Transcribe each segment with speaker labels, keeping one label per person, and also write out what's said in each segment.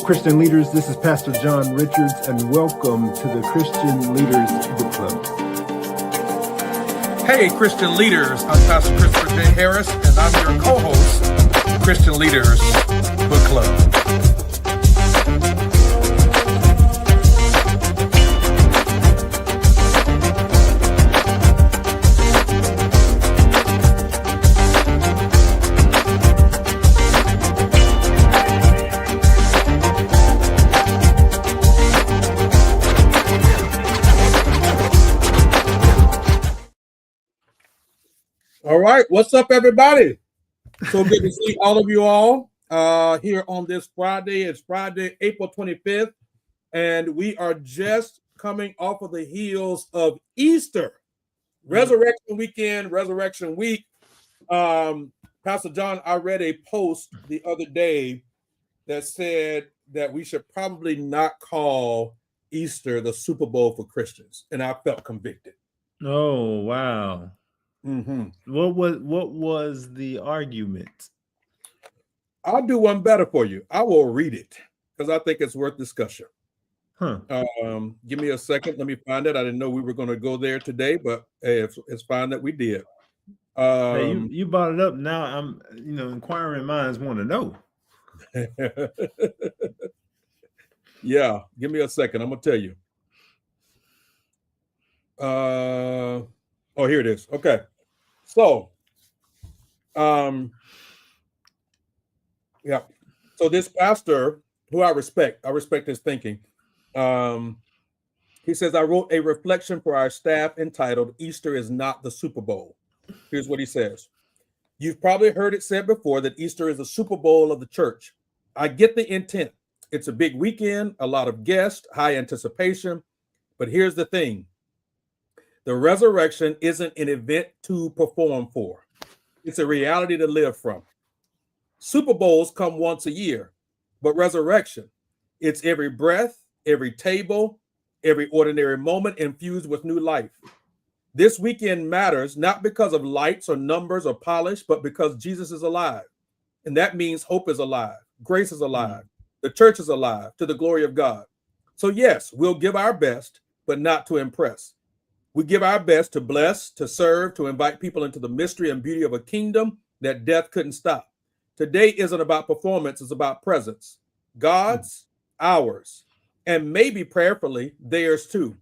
Speaker 1: Christian leaders, this is Pastor John Richards, and welcome to the Christian Leaders Book Club.
Speaker 2: Hey, Christian leaders, I'm Pastor Christopher J. Harris, and I'm your co-host of Christian Leaders Book Club. All right, what's up, everybody? So good to see all of you all here on this Friday. It's Friday, April 25th, and we are just coming off of the heels of Easter, Resurrection Weekend, Resurrection Week. Pastor John, I read a post the other day that said that we should probably not call Easter the Super Bowl for Christians, and I felt convicted.
Speaker 3: Oh, wow.
Speaker 2: Mm-hmm.
Speaker 3: What was the argument?
Speaker 2: I'll do one better for you. I will read it because I think it's worth discussion. Give me a second. Let me find it. I didn't know we were going to go there today, but hey, it's fine that we did.
Speaker 3: Hey, you brought it up. Now I'm, inquiring minds want to know.
Speaker 2: Yeah, give me a second. I'm gonna tell you. Oh, here it is. Okay. So, yeah. So this pastor, who I respect his thinking. He says, I wrote a reflection for our staff entitled, Easter is not the Super Bowl. Here's what he says. You've probably heard it said before that Easter is the Super Bowl of the church. I get the intent. It's a big weekend, a lot of guests, high anticipation. But here's the thing. The resurrection isn't an event to perform for. It's a reality to live from. Super Bowls come once a year, but resurrection, it's every breath, every table, every ordinary moment infused with new life. This weekend matters not because of lights or numbers or polish, but because Jesus is alive. And that means hope is alive, grace is alive, the church is alive to the glory of God. So yes, we'll give our best, but not to impress. We give our best to bless, to serve, to invite people into the mystery and beauty of a kingdom that death couldn't stop. Today isn't about performance, it's about presence. God's, ours, and maybe prayerfully theirs too.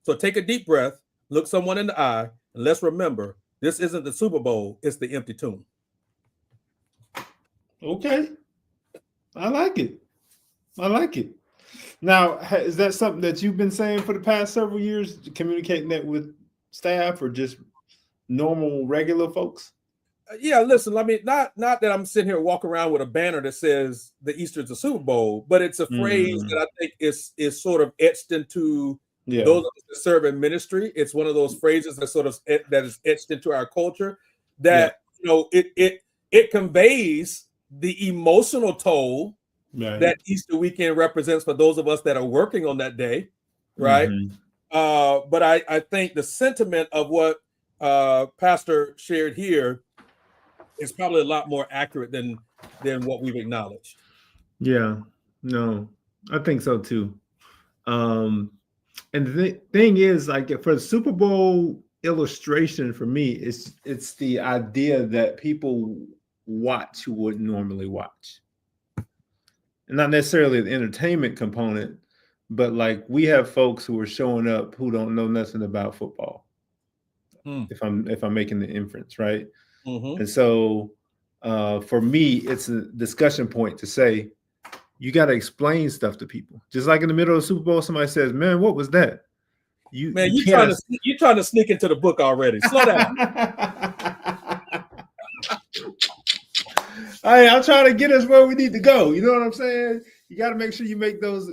Speaker 2: So take a deep breath, look someone in the eye, and let's remember, this isn't the Super Bowl, it's the empty tomb.
Speaker 3: Okay. I like it. Now, is that something that you've been saying for the past several years, communicating that with staff or just normal, regular folks?
Speaker 2: Yeah, listen, I mean, not that I'm sitting here walking around with a banner that says the Easter is a Super Bowl, but it's a phrase that I think is sort of etched into those of us that serve in ministry. It's one of those phrases that that is etched into our culture that it conveys the emotional toll that Easter weekend represents for those of us that are working on that day, right? But I think the sentiment of what Pastor shared here is probably a lot more accurate than what we've acknowledged.
Speaker 3: Yeah, no, I think so too. And the thing is, like, for the Super Bowl illustration for me, it's the idea that people watch who wouldn't normally watch. And not necessarily the entertainment component, but like we have folks who are showing up who don't know nothing about football. If I'm making the inference, right? And so for me, it's a discussion point to say, you got to explain stuff to people. Just like in the middle of the Super Bowl, somebody says, man, what was that?
Speaker 2: You're trying to sneak into the book already. Slow down.
Speaker 3: I'm trying to get us where we need to go. You know what I'm saying? You got to make sure you make those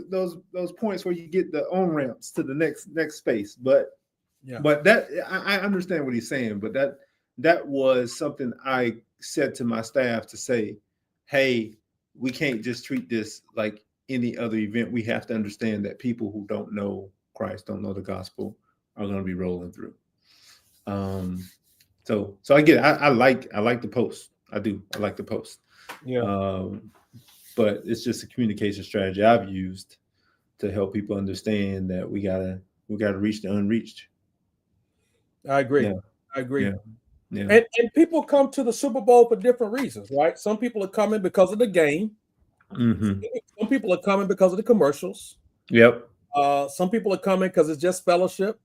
Speaker 3: points where you get the on ramps to the next space. But that I understand what he's saying. But that was something I said to my staff to say, hey, we can't just treat this like any other event. We have to understand that people who don't know Christ, don't know the gospel, are going to be rolling through. So I get it. I like the post. I do. I like the post.
Speaker 2: Yeah.
Speaker 3: but it's just a communication strategy I've used to help people understand that we gotta reach the unreached.
Speaker 2: I agree.
Speaker 3: Yeah.
Speaker 2: I agree.
Speaker 3: Yeah. Yeah.
Speaker 2: And people come to the Super Bowl for different reasons, right? Some people are coming because of the game.
Speaker 3: Mm-hmm.
Speaker 2: Some people are coming because of the commercials.
Speaker 3: Yep.
Speaker 2: Some people are coming because it's just fellowship.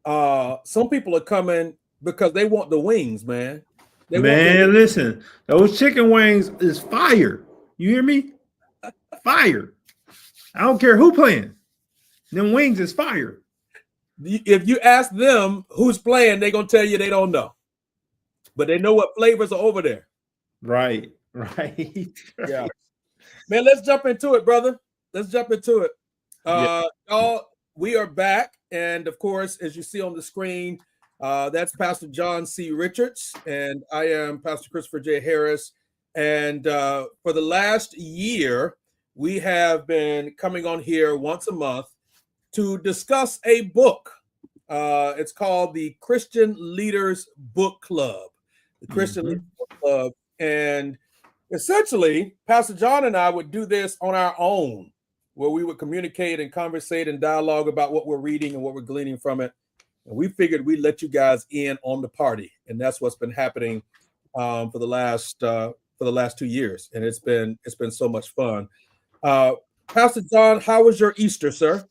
Speaker 2: Some people are coming because they want the wings, man.
Speaker 3: Listen, those chicken wings is fire. You hear me? Fire. I don't care who playing. Them wings is fire.
Speaker 2: If you ask them who's playing, they're gonna tell you they don't know, but they know what flavors are over there.
Speaker 3: Right.
Speaker 2: Yeah, man. Let's jump into it, brother. Let's jump into it. Y'all, we are back, and of course, as you see on the screen, that's Pastor John C. Richards, and I am Pastor Christopher J. Harris. And for the last year, we have been coming on here once a month to discuss a book. It's called the Christian Leaders Book Club. The Christian Leaders Book Club. And essentially, Pastor John and I would do this on our own, where we would communicate and conversate and dialogue about what we're reading and what we're gleaning from it. And we figured we'd let you guys in on the party. And that's what's been happening for the last 2 years. And it's been so much fun. Pastor John, how was your Easter, sir?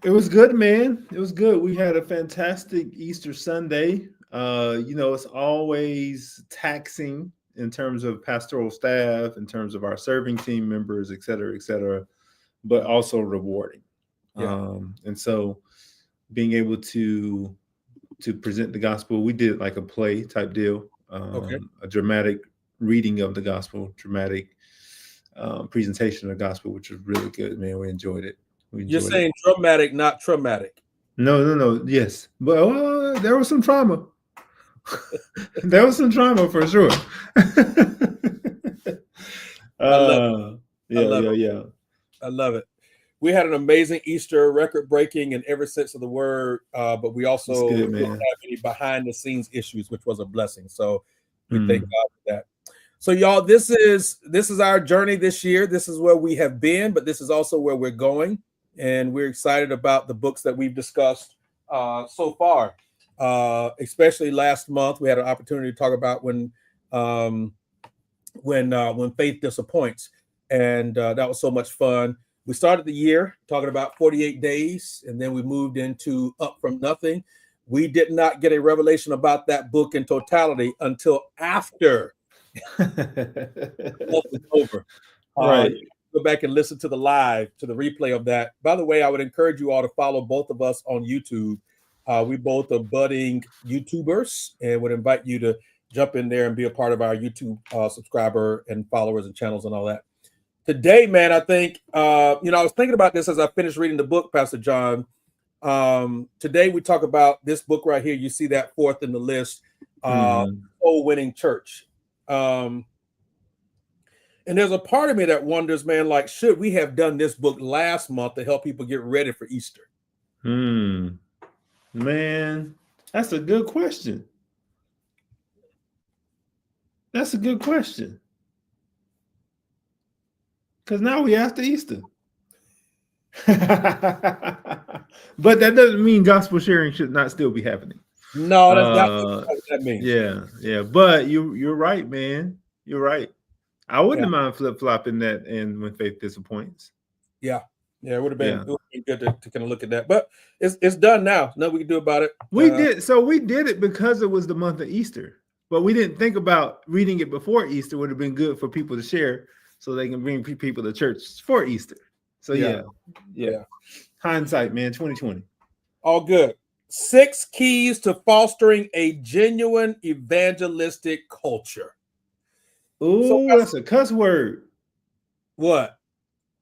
Speaker 3: It was good, man. It was good. We had a fantastic Easter Sunday. It's always taxing in terms of pastoral staff, in terms of our serving team members, et cetera, but also rewarding.
Speaker 2: Yeah.
Speaker 3: And so being able to present the gospel, we did like a play type deal, a dramatic reading of the gospel, dramatic presentation of the gospel, which was really good, man. We enjoyed it.
Speaker 2: You're saying dramatic, not traumatic.
Speaker 3: No. Yes. But there was some trauma. There was some trauma for sure. Yeah.
Speaker 2: I love it. We had an amazing Easter, record-breaking in every sense of the word, but we also didn't have any behind-the-scenes issues, which was a blessing. So we thank God for that. So, y'all, this is our journey this year. This is where we have been, but this is also where we're going. And we're excited about the books that we've discussed so far. Especially last month, we had an opportunity to talk about when faith disappoints, and that was so much fun. We started the year talking about 48 days, and then we moved into Up From Nothing. We did not get a revelation about that book in totality until after it was over.
Speaker 3: Right.
Speaker 2: Go back and listen to the replay of that. By the way, I would encourage you all to follow both of us on YouTube. We both are budding YouTubers, and would invite you to jump in there and be a part of our YouTube subscriber and followers and channels and all that. Today, man, I think, I was thinking about this as I finished reading the book, Pastor John. Today, we talk about this book right here. You see that fourth in the list, Soul Winning Church. And there's a part of me that wonders, man, like, should we have done this book last month to help people get ready for Easter?
Speaker 3: Man, that's a good question. That's a good question. Because now we after Easter. But that doesn't mean gospel sharing should not still be happening.
Speaker 2: No, that's not what that means.
Speaker 3: Yeah. But you're right, man. You're right. I wouldn't mind flip-flopping that and when faith disappoints.
Speaker 2: Yeah, it would have been good to kind of look at that. But it's done now. Nothing we can do about it.
Speaker 3: We did it because it was the month of Easter. But we didn't think about reading it before Easter would have been good for people to share so they can bring people to church for Easter. So yeah. Hindsight, man, 2020.
Speaker 2: All good. 6 keys to fostering a genuine evangelistic culture.
Speaker 3: Oh, that's a cuss word.
Speaker 2: What?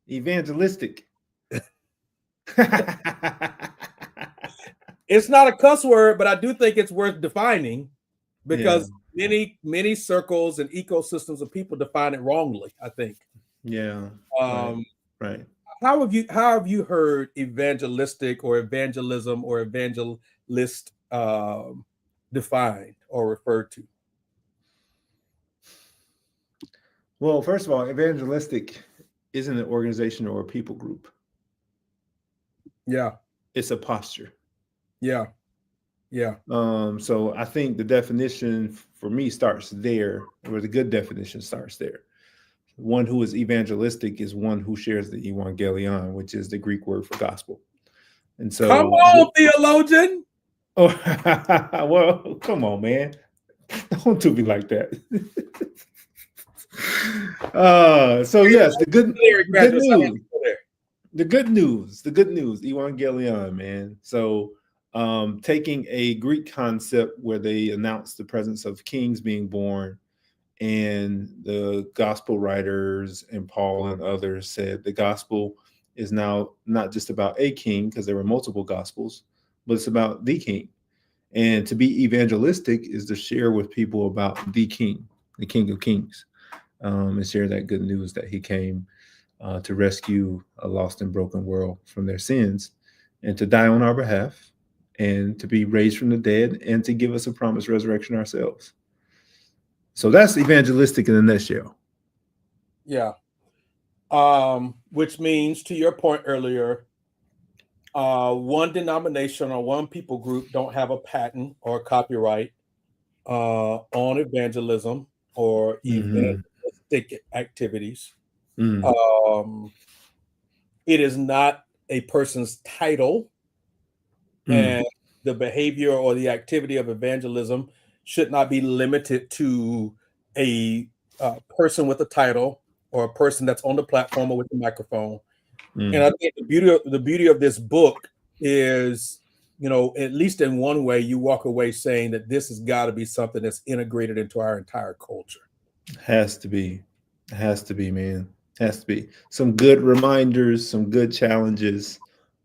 Speaker 3: Evangelistic.
Speaker 2: It's not a cuss word, but I do think it's worth defining because many circles and ecosystems of people define it wrongly, I think.
Speaker 3: Yeah. Right.
Speaker 2: How have you heard evangelistic or evangelism or evangelist defined or referred to?
Speaker 3: Well, first of all, evangelistic isn't an organization or a people group.
Speaker 2: Yeah.
Speaker 3: It's a posture.
Speaker 2: Yeah. Yeah.
Speaker 3: So I think the definition for me starts there, or the good definition starts there. One who is evangelistic is one who shares the evangelion, which is the Greek word for gospel. And so,
Speaker 2: come on, theologian.
Speaker 3: Oh, well, come on, man. Don't do me like that. So yes, the good news. The good news, evangelion, man. So taking a Greek concept where they announce the presence of kings being born, and the gospel writers and Paul and others said the gospel is now not just about a king, because there were multiple gospels, but it's about the king. And to be evangelistic is to share with people about the king of kings, and share that good news that he came to rescue a lost and broken world from their sins, and to die on our behalf, and to be raised from the dead, and to give us a promised resurrection ourselves. So that's evangelistic in a nutshell.
Speaker 2: Yeah. Which means, to your point earlier, one denomination or one people group don't have a patent or copyright on evangelism or evangelistic activities. It is not a person's title, and the behavior or the activity of evangelism should not be limited to a person with a title or a person that's on the platform or with the microphone. And I think the beauty of this book is, at least in one way, you walk away saying that this has got to be something that's integrated into our entire culture.
Speaker 3: Has to be, man. Has to be. Some good reminders, some good challenges.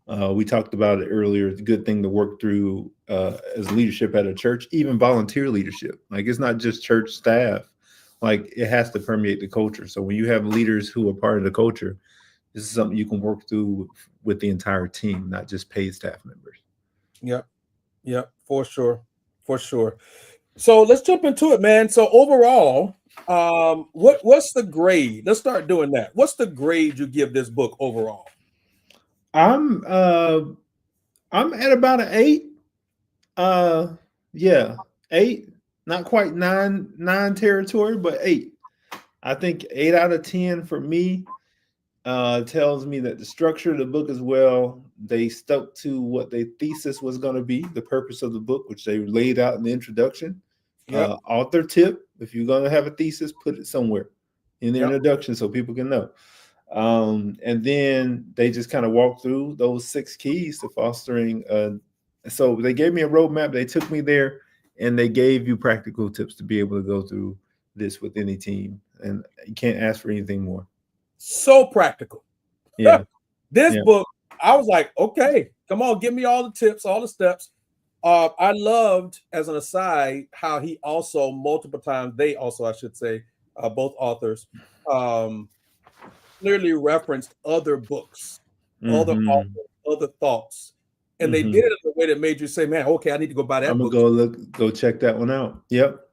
Speaker 3: We talked about it earlier. It's a good thing to work through as leadership at a church, even volunteer leadership. Like, it's not just church staff. Like, it has to permeate the culture. So when you have leaders who are part of the culture, this is something you can work through with the entire team, not just paid staff members.
Speaker 2: Yep, for sure. So let's jump into it, man. So overall, what's the grade? Let's start doing that. What's the grade you give this book overall?
Speaker 3: I'm at about an 8. 8. Not quite 9 territory, but 8. I think 8 out of 10 for me. Tells me that the structure of the book as well, they stuck to what their thesis was going to be, the purpose of the book, which they laid out in the introduction. Author tip: if you're going to have a thesis, put it somewhere in the introduction so people can know. And then they just kind of walked through those 6 keys to fostering. So they gave me a roadmap. They took me there, and they gave you practical tips to be able to go through this with any team. And you can't ask for anything more.
Speaker 2: So practical.
Speaker 3: Yeah.
Speaker 2: This book, I was like, okay, come on, give me all the tips, all the steps. I loved, as an aside, how he also multiple times, they also, I should say, both authors, clearly referenced other books, other authors, other thoughts. And they did it in a way that made you say, man, okay, I need to go buy that book.
Speaker 3: I'm gonna go check that one out. Yep.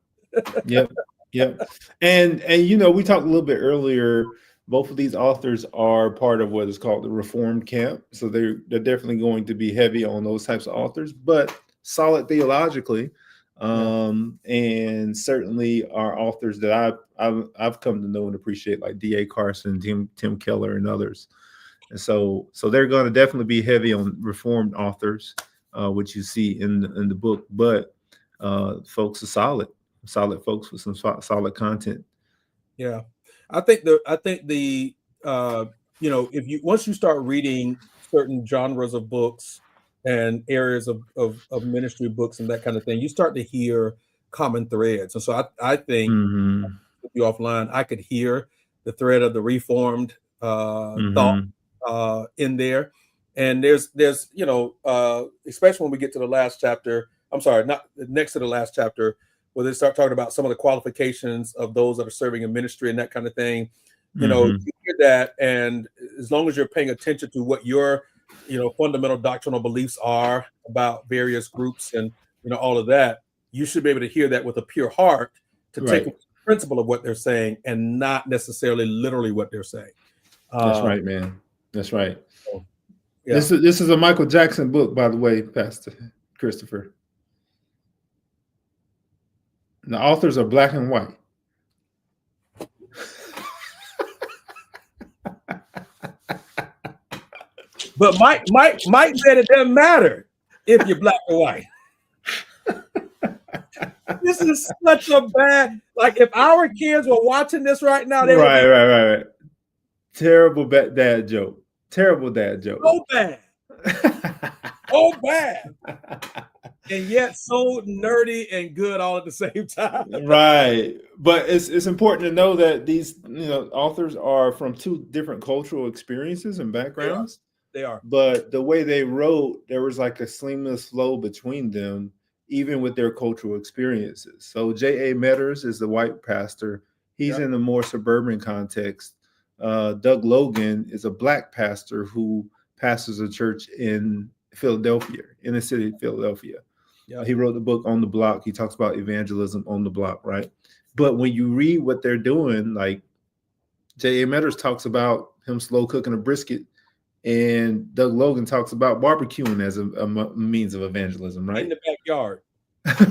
Speaker 3: And we talked a little bit earlier. Both of these authors are part of what is called the Reformed camp. So they're definitely going to be heavy on those types of authors, but solid theologically. And certainly are authors that I've come to know and appreciate, like D.A. Carson, Tim Keller, and others. And so they're going to definitely be heavy on Reformed authors, which you see in the book. But folks are solid folks with some solid content.
Speaker 2: Yeah. I think the if you once you start reading certain genres of books and areas of ministry books and that kind of thing, you start to hear common threads. And so I think with you offline, I could hear the thread of the Reformed thought in there. And there's especially when we get to the last chapter, I'm sorry, not next to the last chapter, where they start talking about some of the qualifications of those that are serving in ministry and that kind of thing. You hear that, and as long as you're paying attention to what your fundamental doctrinal beliefs are about various groups and all of that, you should be able to hear that with a pure heart to take principle of what they're saying and not necessarily literally what they're saying.
Speaker 3: That's right, man. That's right.
Speaker 2: Yeah.
Speaker 3: This is a Michael Jackson book, by the way, Pastor Christopher. The authors are black and white.
Speaker 2: But Mike said it doesn't matter if you're black or white. This is such a bad, like if our kids were watching this right now, they
Speaker 3: right. Terrible dad joke. Terrible dad joke.
Speaker 2: So bad. So bad. And yet so nerdy and good all at the same time.
Speaker 3: Right. But it's important to know that these authors are from two different cultural experiences and backgrounds.
Speaker 2: They are.
Speaker 3: But the way they wrote, there was like a seamless flow between them, even with their cultural experiences. So J.A. Metters is the white pastor. He's in a more suburban context. Doug Logan is a black pastor who pastors a church in Philadelphia, in the city of Philadelphia. Yeah. He wrote the book On the Block. He talks about evangelism on the block, right? But when you read what they're doing, like J.A. Metters talks about him slow cooking a brisket, and Doug Logan talks about barbecuing as a means of evangelism, right?
Speaker 2: In the backyard.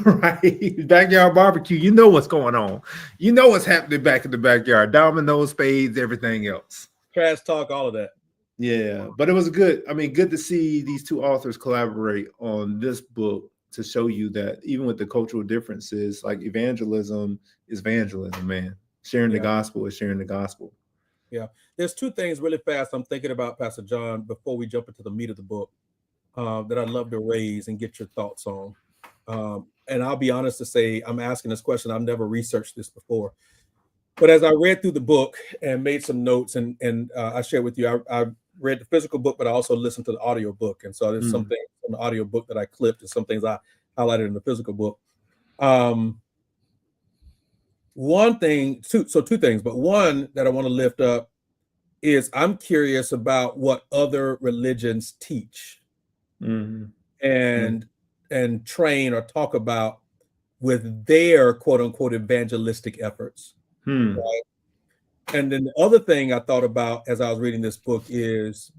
Speaker 3: Right. Backyard barbecue. You know what's going on. You know what's happening back in the backyard. Dominoes, spades, everything else.
Speaker 2: Trash talk, all of that.
Speaker 3: Yeah. But it was good. I mean, good to see these two authors collaborate on this book to show you that even with the cultural differences, like evangelism is evangelism, man. Sharing the gospel is sharing the gospel.
Speaker 2: Yeah. There's two things really fast I'm thinking about, Pastor John, before we jump into the meat of the book, that I'd love to raise and get your thoughts on. And I'll be honest to say, I'm asking this question. I've never researched this before. But as I read through the book and made some notes, and I shared with you, I read the physical book, but I also listened to the audio book. And so there's some things in the audio book that I clipped and some things I highlighted in the physical book. Two things, but one that I want to lift up is I'm curious about what other religions teach and train or talk about with their quote unquote evangelistic efforts. Right? And then the other thing I thought about as I was reading this book is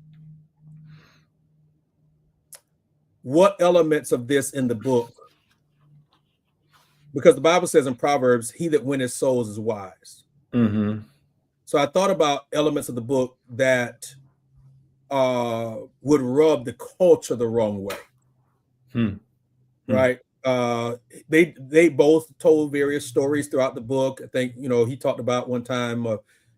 Speaker 2: what elements of this in the book, because the Bible says in Proverbs, he that winneth souls is wise. So I thought about elements of the book that would rub the culture the wrong way. Right? They both told various stories throughout the book. I think, he talked about one time,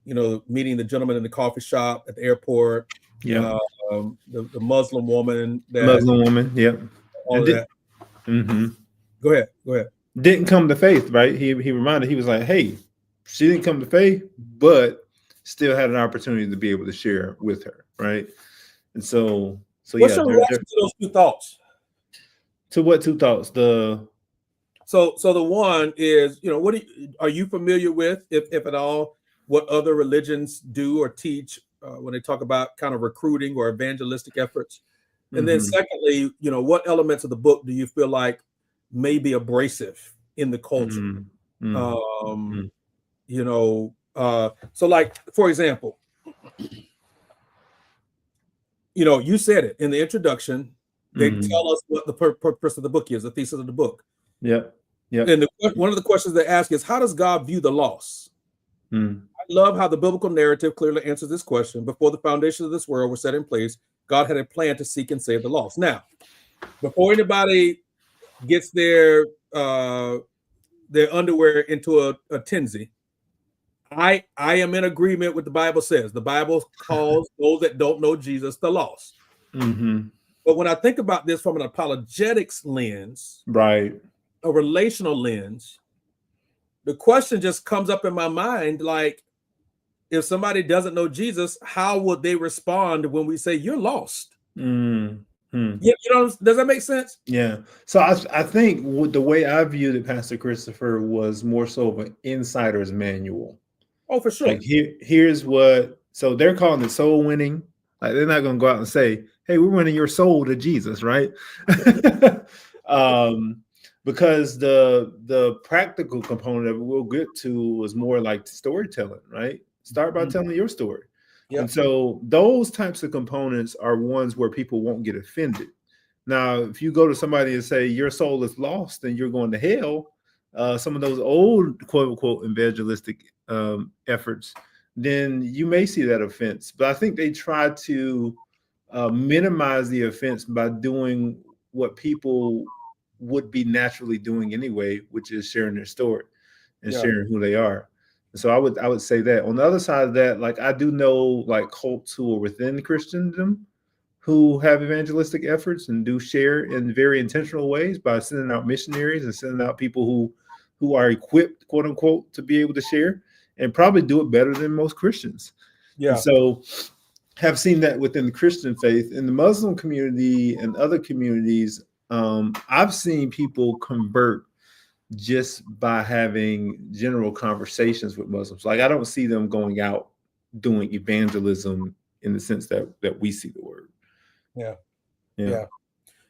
Speaker 2: meeting the gentleman in the coffee shop at the airport.
Speaker 3: Yeah.
Speaker 2: The Muslim woman.
Speaker 3: Yep.
Speaker 2: All of that. Go ahead.
Speaker 3: Didn't come to faith, right? He reminded, he was like, hey, she didn't come to faith, but still had an opportunity to be able to share with her, right? And so
Speaker 2: what's your reaction to those two thoughts?
Speaker 3: To what two thoughts? So
Speaker 2: the one is, are you familiar with, if at all, what other religions do or teach when they talk about kind of recruiting or evangelistic efforts? And then secondly, what elements of the book do you feel like may be abrasive in the culture? So like, for example, you said it in the introduction. They tell us what the purpose of the book is, the thesis of the book.
Speaker 3: Yeah.
Speaker 2: And one of the questions they ask is, how does God view the lost? I love how the biblical narrative clearly answers this question. Before the foundations of this world were set in place, God had a plan to seek and save the lost. Now, before anybody gets their underwear into a tinsy, I am in agreement with the Bible says. The Bible calls those that don't know Jesus the lost. But when I think about this from an apologetics lens,
Speaker 3: right,
Speaker 2: a relational lens, the question just comes up in my mind, like, if somebody doesn't know Jesus, how would they respond when we say you're lost? Does that make sense?
Speaker 3: Yeah. So I think the way I viewed it, Pastor Christopher, was more so of an insider's manual.
Speaker 2: Oh, for sure.
Speaker 3: Like here's what. So they're calling it soul winning. Like they're not going to go out and say, "Hey, we're winning your soul to Jesus," right? because the practical component of it we'll get to was more like storytelling, right? Start by telling your story.
Speaker 2: Yep.
Speaker 3: And so those types of components are ones where people won't get offended. Now, if you go to somebody and say your soul is lost and you're going to hell, some of those old quote unquote evangelistic efforts, then you may see that offense. But I think they try to minimize the offense by doing what people would be naturally doing anyway, which is sharing their story and sharing who they are. And so I would say that. On the other side of that, like I do know like cults who are within Christendom who have evangelistic efforts and do share in very intentional ways by sending out missionaries and sending out people who are equipped, quote unquote, to be able to share and probably do it better than most Christians.
Speaker 2: Yeah.
Speaker 3: And so have seen that within the Christian faith. In the Muslim community and other communities, I've seen people convert just by having general conversations with Muslims. Like I don't see them going out doing evangelism in the sense that we see the word. Yeah.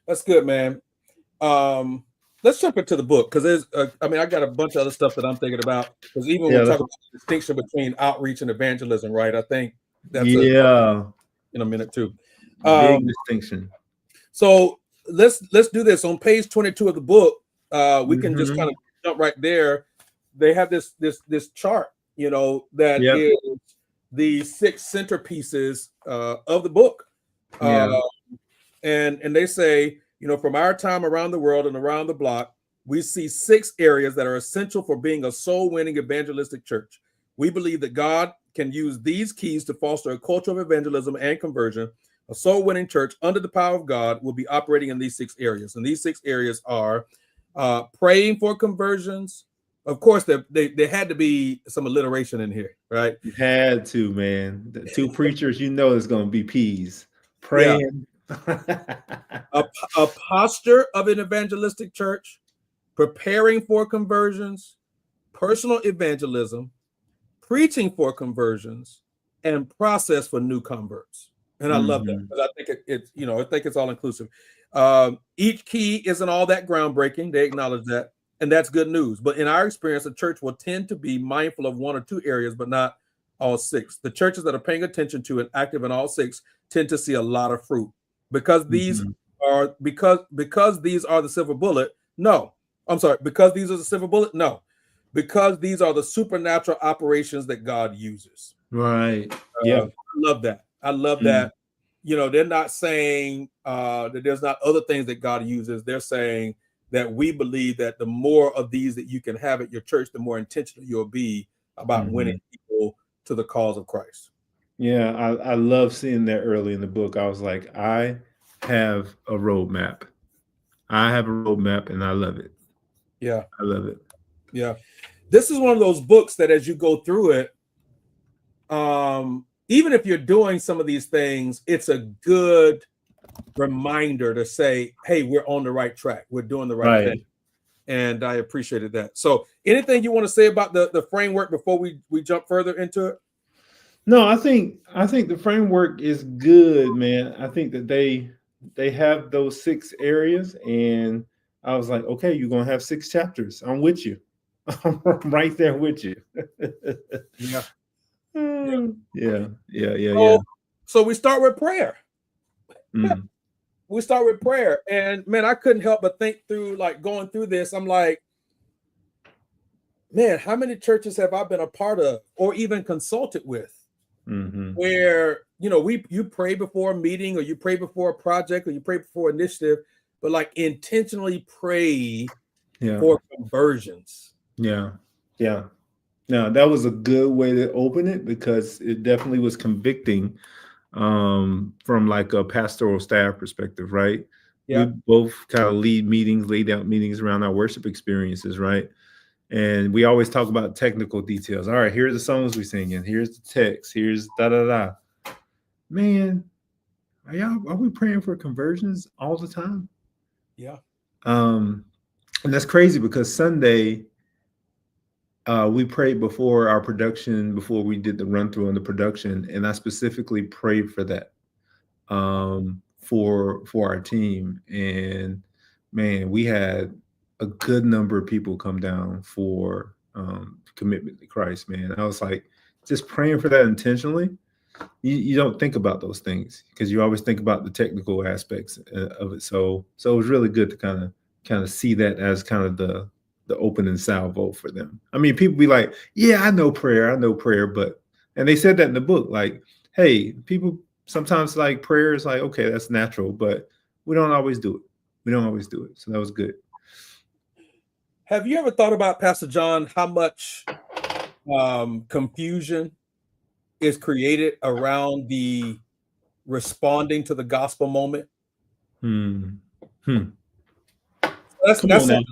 Speaker 2: That's good, man. Let's jump into the book because there's I got a bunch of other stuff that I'm thinking about, because even when we talk about the distinction between outreach and evangelism, right? I think that's in a minute too.
Speaker 3: Big distinction.
Speaker 2: So let's do this. On page 22 of the book, we can just kind of jump right there. They have this chart, that is the 6 centerpieces of the book. And they say, from our time around the world and around the block, we see 6 areas that are essential for being a soul-winning evangelistic church. We believe that God can use these keys to foster a culture of evangelism and conversion. A soul-winning church under the power of God will be operating in these 6 areas. And these 6 areas are praying for conversions. Of course, there had to be some alliteration in here, right?
Speaker 3: You had to, man. The 2 preachers, it's going to be P's. Praying.
Speaker 2: A posture of an evangelistic church, preparing for conversions, personal evangelism, preaching for conversions, and process for new converts. And I love that, because I think it's all inclusive. Each key isn't all that groundbreaking. They acknowledge that, and that's good news. But in our experience, a church will tend to be mindful of 1 or 2 areas, but not all 6. The churches that are paying attention to and active in all 6 tend to see a lot of fruit. Because these are because these are the silver bullet. No, I'm sorry. Because these are the silver bullet. No, because these are the supernatural operations that God uses.
Speaker 3: Right.
Speaker 2: I love that. I love that. They're not saying that there's not other things that God uses. They're saying that we believe that the more of these that you can have at your church, the more intentional you'll be about winning people to the cause of Christ.
Speaker 3: Yeah, I love seeing that early in the book. I was like, I have a roadmap. And I love it.
Speaker 2: Yeah.
Speaker 3: I love it.
Speaker 2: Yeah. This is one of those books that as you go through it, even if you're doing some of these things, it's a good reminder to say, hey, we're on the right track. We're doing the right thing. And I appreciated that. So anything you want to say about the framework before we jump further into it?
Speaker 3: No, I think the framework is good, man. I think that they have those 6 areas, and I was like, okay, you're gonna have 6 chapters. I'm with you. I'm right there with you. Yeah.
Speaker 2: So we start with prayer. We start with prayer, and man, I couldn't help but think through, like, going through this. I'm like, man, how many churches have I been a part of or even consulted with? Where you pray before a meeting, or you pray before a project, or you pray before an initiative, but like intentionally pray for conversions.
Speaker 3: No, that was a good way to open it, because it definitely was convicting from like a pastoral staff perspective, right? We both kind of laid out meetings around our worship experiences, right? And we always talk about technical details. All right, here's the songs we sing, and here's the text, here's da. Man, are we praying for conversions all the time?
Speaker 2: Yeah.
Speaker 3: And that's crazy, because Sunday we prayed before our production, before we did the run through on the production, and I specifically prayed for that for our team. And man, we had a good number of people come down for commitment to Christ, man. I was like, just praying for that intentionally. You don't think about those things because you always think about the technical aspects of it. So it was really good to kind of see that as kind of the opening salvo for them. I mean, people be like, yeah, I know prayer, but and they said that in the book, like, hey, people sometimes like prayer is like, okay, that's natural, but we don't always do it. So that was good.
Speaker 2: Have you ever thought about, Pastor John, how much confusion is created around the responding to the gospel moment? That's something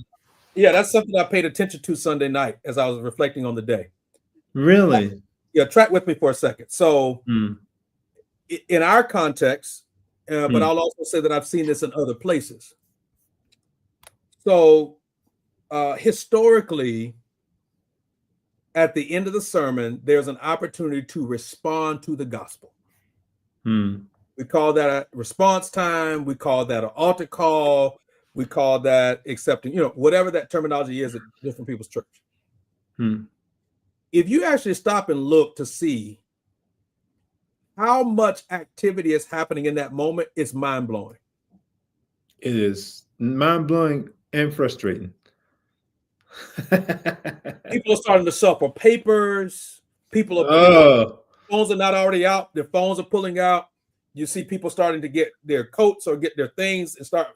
Speaker 2: I paid attention to Sunday night as I was reflecting on the day.
Speaker 3: Really?
Speaker 2: Yeah, track with me for a second. So in our context, but I'll also say that I've seen this in other places. So historically, at the end of the sermon, there's an opportunity to respond to the gospel. We call that a response time. We call that an altar call. We call that accepting, whatever that terminology is at different people's church. If you actually stop and look to see how much activity is happening in that moment, it's mind-blowing.
Speaker 3: It is mind-blowing and frustrating.
Speaker 2: People are starting to suffer papers. Phones are not already out. Their phones are pulling out. You see people starting to get their coats or get their things and start,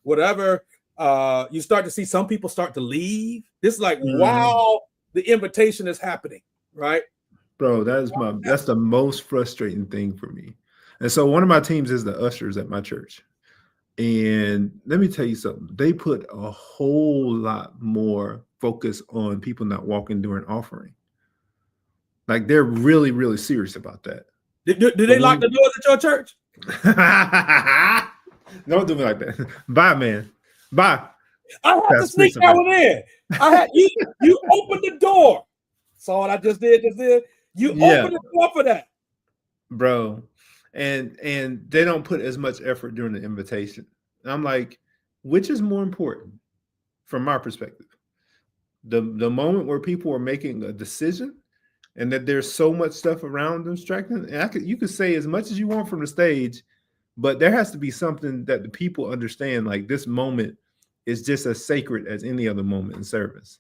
Speaker 2: whatever. You start to see some people start to leave. This is like, wow, the invitation is happening, right?
Speaker 3: Bro, that's the most frustrating thing for me. And so one of my teams is the ushers at my church. And let me tell you something. They put a whole lot more focus on people not walking during offering. Like they're really, really serious about that.
Speaker 2: Do they lock the doors at your church?
Speaker 3: Don't do me like that. Bye, man. Bye.
Speaker 2: I had to sneak that one in. You opened the door. Saw what I just did. You opened the door for that,
Speaker 3: bro. And they don't put as much effort during the invitation. And I'm like, which is more important from my perspective? The moment where people are making a decision and that there's so much stuff around them distracting. And you could say as much as you want from the stage, but there has to be something that the people understand, like this moment is just as sacred as any other moment in service.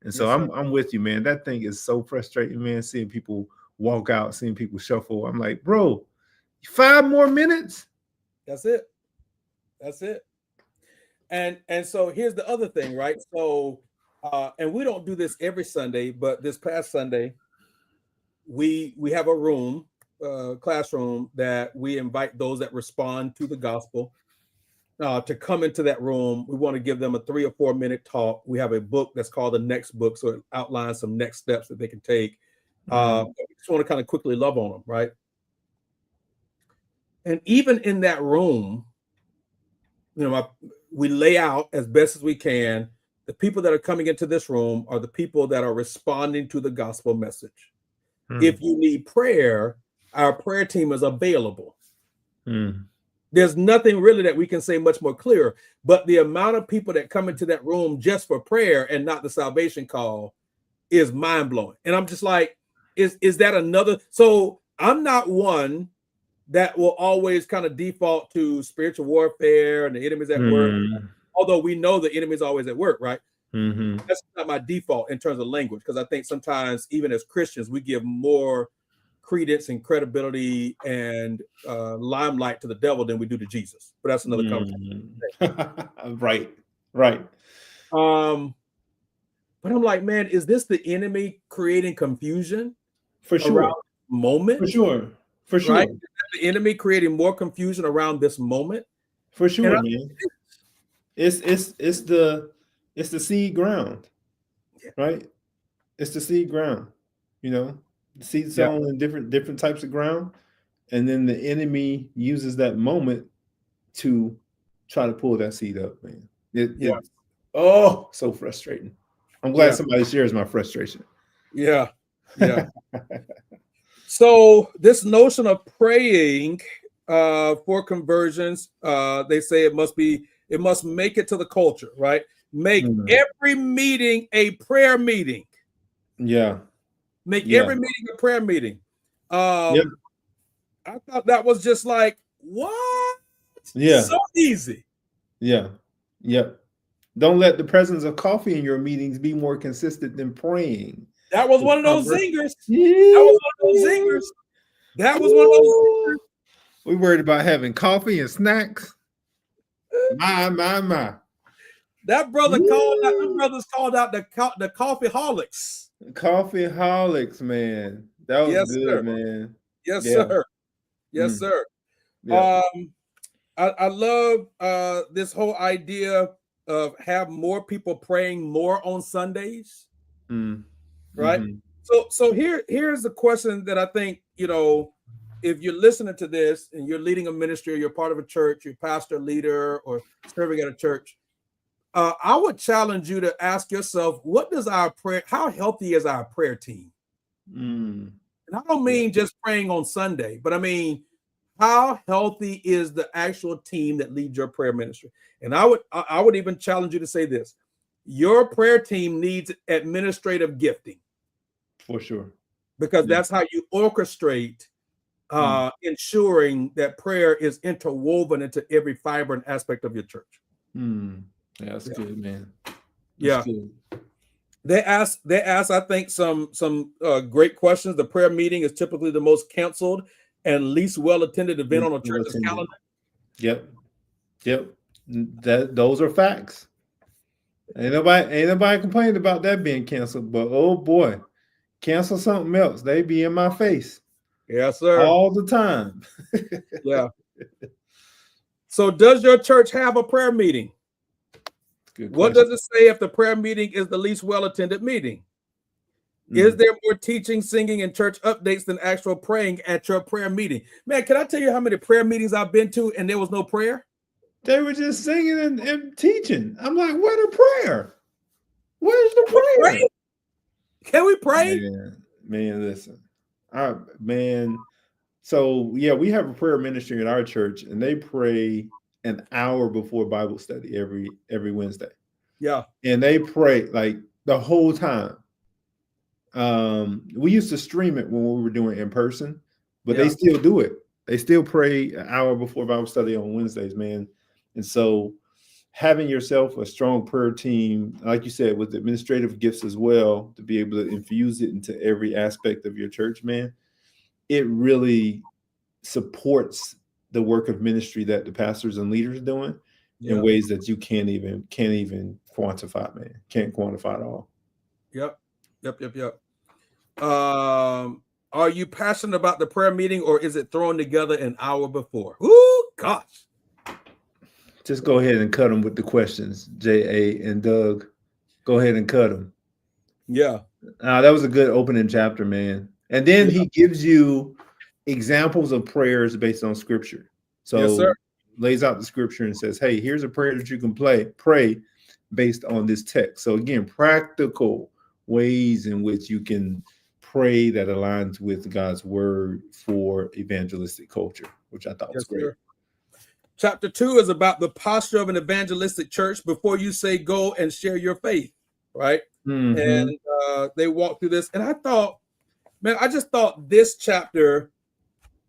Speaker 3: And so I'm with you, man. That thing is so frustrating, man, seeing people walk out, seeing people shuffle. I'm like, bro, 5 more minutes.
Speaker 2: That's it. And so here's the other thing, right? So, and we don't do this every Sunday, but this past Sunday, we have a room, classroom that we invite those that respond to the gospel to come into that room. We want to give them a 3 or 4 minute talk. We have a book that's called The Next Book, so it outlines some next steps that they can take. We just want to kind of quickly love on them, right? And even in that room, we lay out as best as we can, the people that are coming into this room are the people that are responding to the gospel message. If you need prayer, our prayer team is available. There's nothing really that we can say much more clear, but the amount of people that come into that room just for prayer and not the salvation call is mind-blowing. And I'm just like, is that another? So I'm not one that will always kind of default to spiritual warfare and the enemy's at work. Although we know the enemy is always at work, right? That's not my default in terms of language, because I think sometimes even as Christians, we give more credence and credibility and limelight to the devil than we do to Jesus. But that's another conversation.
Speaker 3: Right.
Speaker 2: But I'm like, man, is this the enemy creating confusion?
Speaker 3: For sure.
Speaker 2: Moment?
Speaker 3: For sure.
Speaker 2: Right? Is that the enemy creating more confusion around this moment?
Speaker 3: For sure, man. It's the seed ground, right? It's the seed ground, the seed sown in different types of ground, and then the enemy uses that moment to try to pull that seed up, man. It's so frustrating. I'm glad somebody shares my frustration.
Speaker 2: Yeah. So this notion of praying for conversions, they say it must make it to the culture, right? Make every meeting a prayer meeting.
Speaker 3: Yeah.
Speaker 2: Make every meeting a prayer meeting. I thought that was just like, what?
Speaker 3: Yeah.
Speaker 2: So easy.
Speaker 3: Yeah. Yep. Don't let the presence of coffee in your meetings be more consistent than praying.
Speaker 2: That was one of those zingers. That was one of those zingers.
Speaker 3: We worried about having coffee and snacks. My.
Speaker 2: That brother called out. The brothers called out the coffeeholics.
Speaker 3: Coffeeholics, man. That was good,
Speaker 2: sir.
Speaker 3: Man.
Speaker 2: Yes, sir. Yes, sir.
Speaker 3: Yeah.
Speaker 2: I love this whole idea of have more people praying more on Sundays. Right. So here's the question that I think, if you're listening to this and you're leading a ministry or you're part of a church, you're pastor, leader, or serving at a church, I would challenge you to ask yourself, how healthy is our prayer team? And I don't mean just praying on Sunday, but I mean, how healthy is the actual team that leads your prayer ministry? And I would even challenge you to say this: your prayer team needs administrative gifting.
Speaker 3: For sure.
Speaker 2: Because that's how you orchestrate ensuring that prayer is interwoven into every fiber and aspect of your church.
Speaker 3: That's good, man.
Speaker 2: That's good. They ask, I think, some great questions. The prayer meeting is typically the most canceled and least well-attended event on a church's calendar. Yep.
Speaker 3: Those are facts. Ain't nobody complaining about that being canceled, but oh boy, cancel something else. They be in my face.
Speaker 2: Yes, sir.
Speaker 3: All the time.
Speaker 2: Yeah. So does your church have a prayer meeting? What does it say if the prayer meeting is the least well-attended meeting? Is there more teaching, singing, and church updates than actual praying at your prayer meeting? Man, can I tell you how many prayer meetings I've been to and there was no prayer?
Speaker 3: They were just singing and teaching. I'm like, where's the prayer? Where's the prayer?
Speaker 2: Can we pray?
Speaker 3: Man, listen. So we have a prayer ministry in our church, and they pray an hour before Bible study every Wednesday.
Speaker 2: Yeah.
Speaker 3: And they pray like the whole time. We used to stream it when we were doing it in person, but they still do it. They still pray an hour before Bible study on Wednesdays, man. And so having yourself a strong prayer team, like you said, with administrative gifts as well, to be able to infuse it into every aspect of your church, man, it really supports the work of ministry that the pastors and leaders are doing in ways that you can't even quantify, man. Can't quantify at all.
Speaker 2: Yep. Are you passionate about the prayer meeting, or is it thrown together an hour before? Ooh, gosh.
Speaker 3: Just go ahead and cut them with the questions, J.A. and Doug. Go ahead and cut them.
Speaker 2: Yeah.
Speaker 3: That was a good opening chapter, man. And then he gives you examples of prayers based on scripture. So lays out the scripture and says, hey, here's a prayer that you can pray based on this text. So again, practical ways in which you can pray that aligns with God's word for evangelistic culture, which I thought was great.
Speaker 2: Sir. Chapter 2 is about the posture of an evangelistic church before you say go and share your faith, right? And they walk through this. And I just thought this chapter,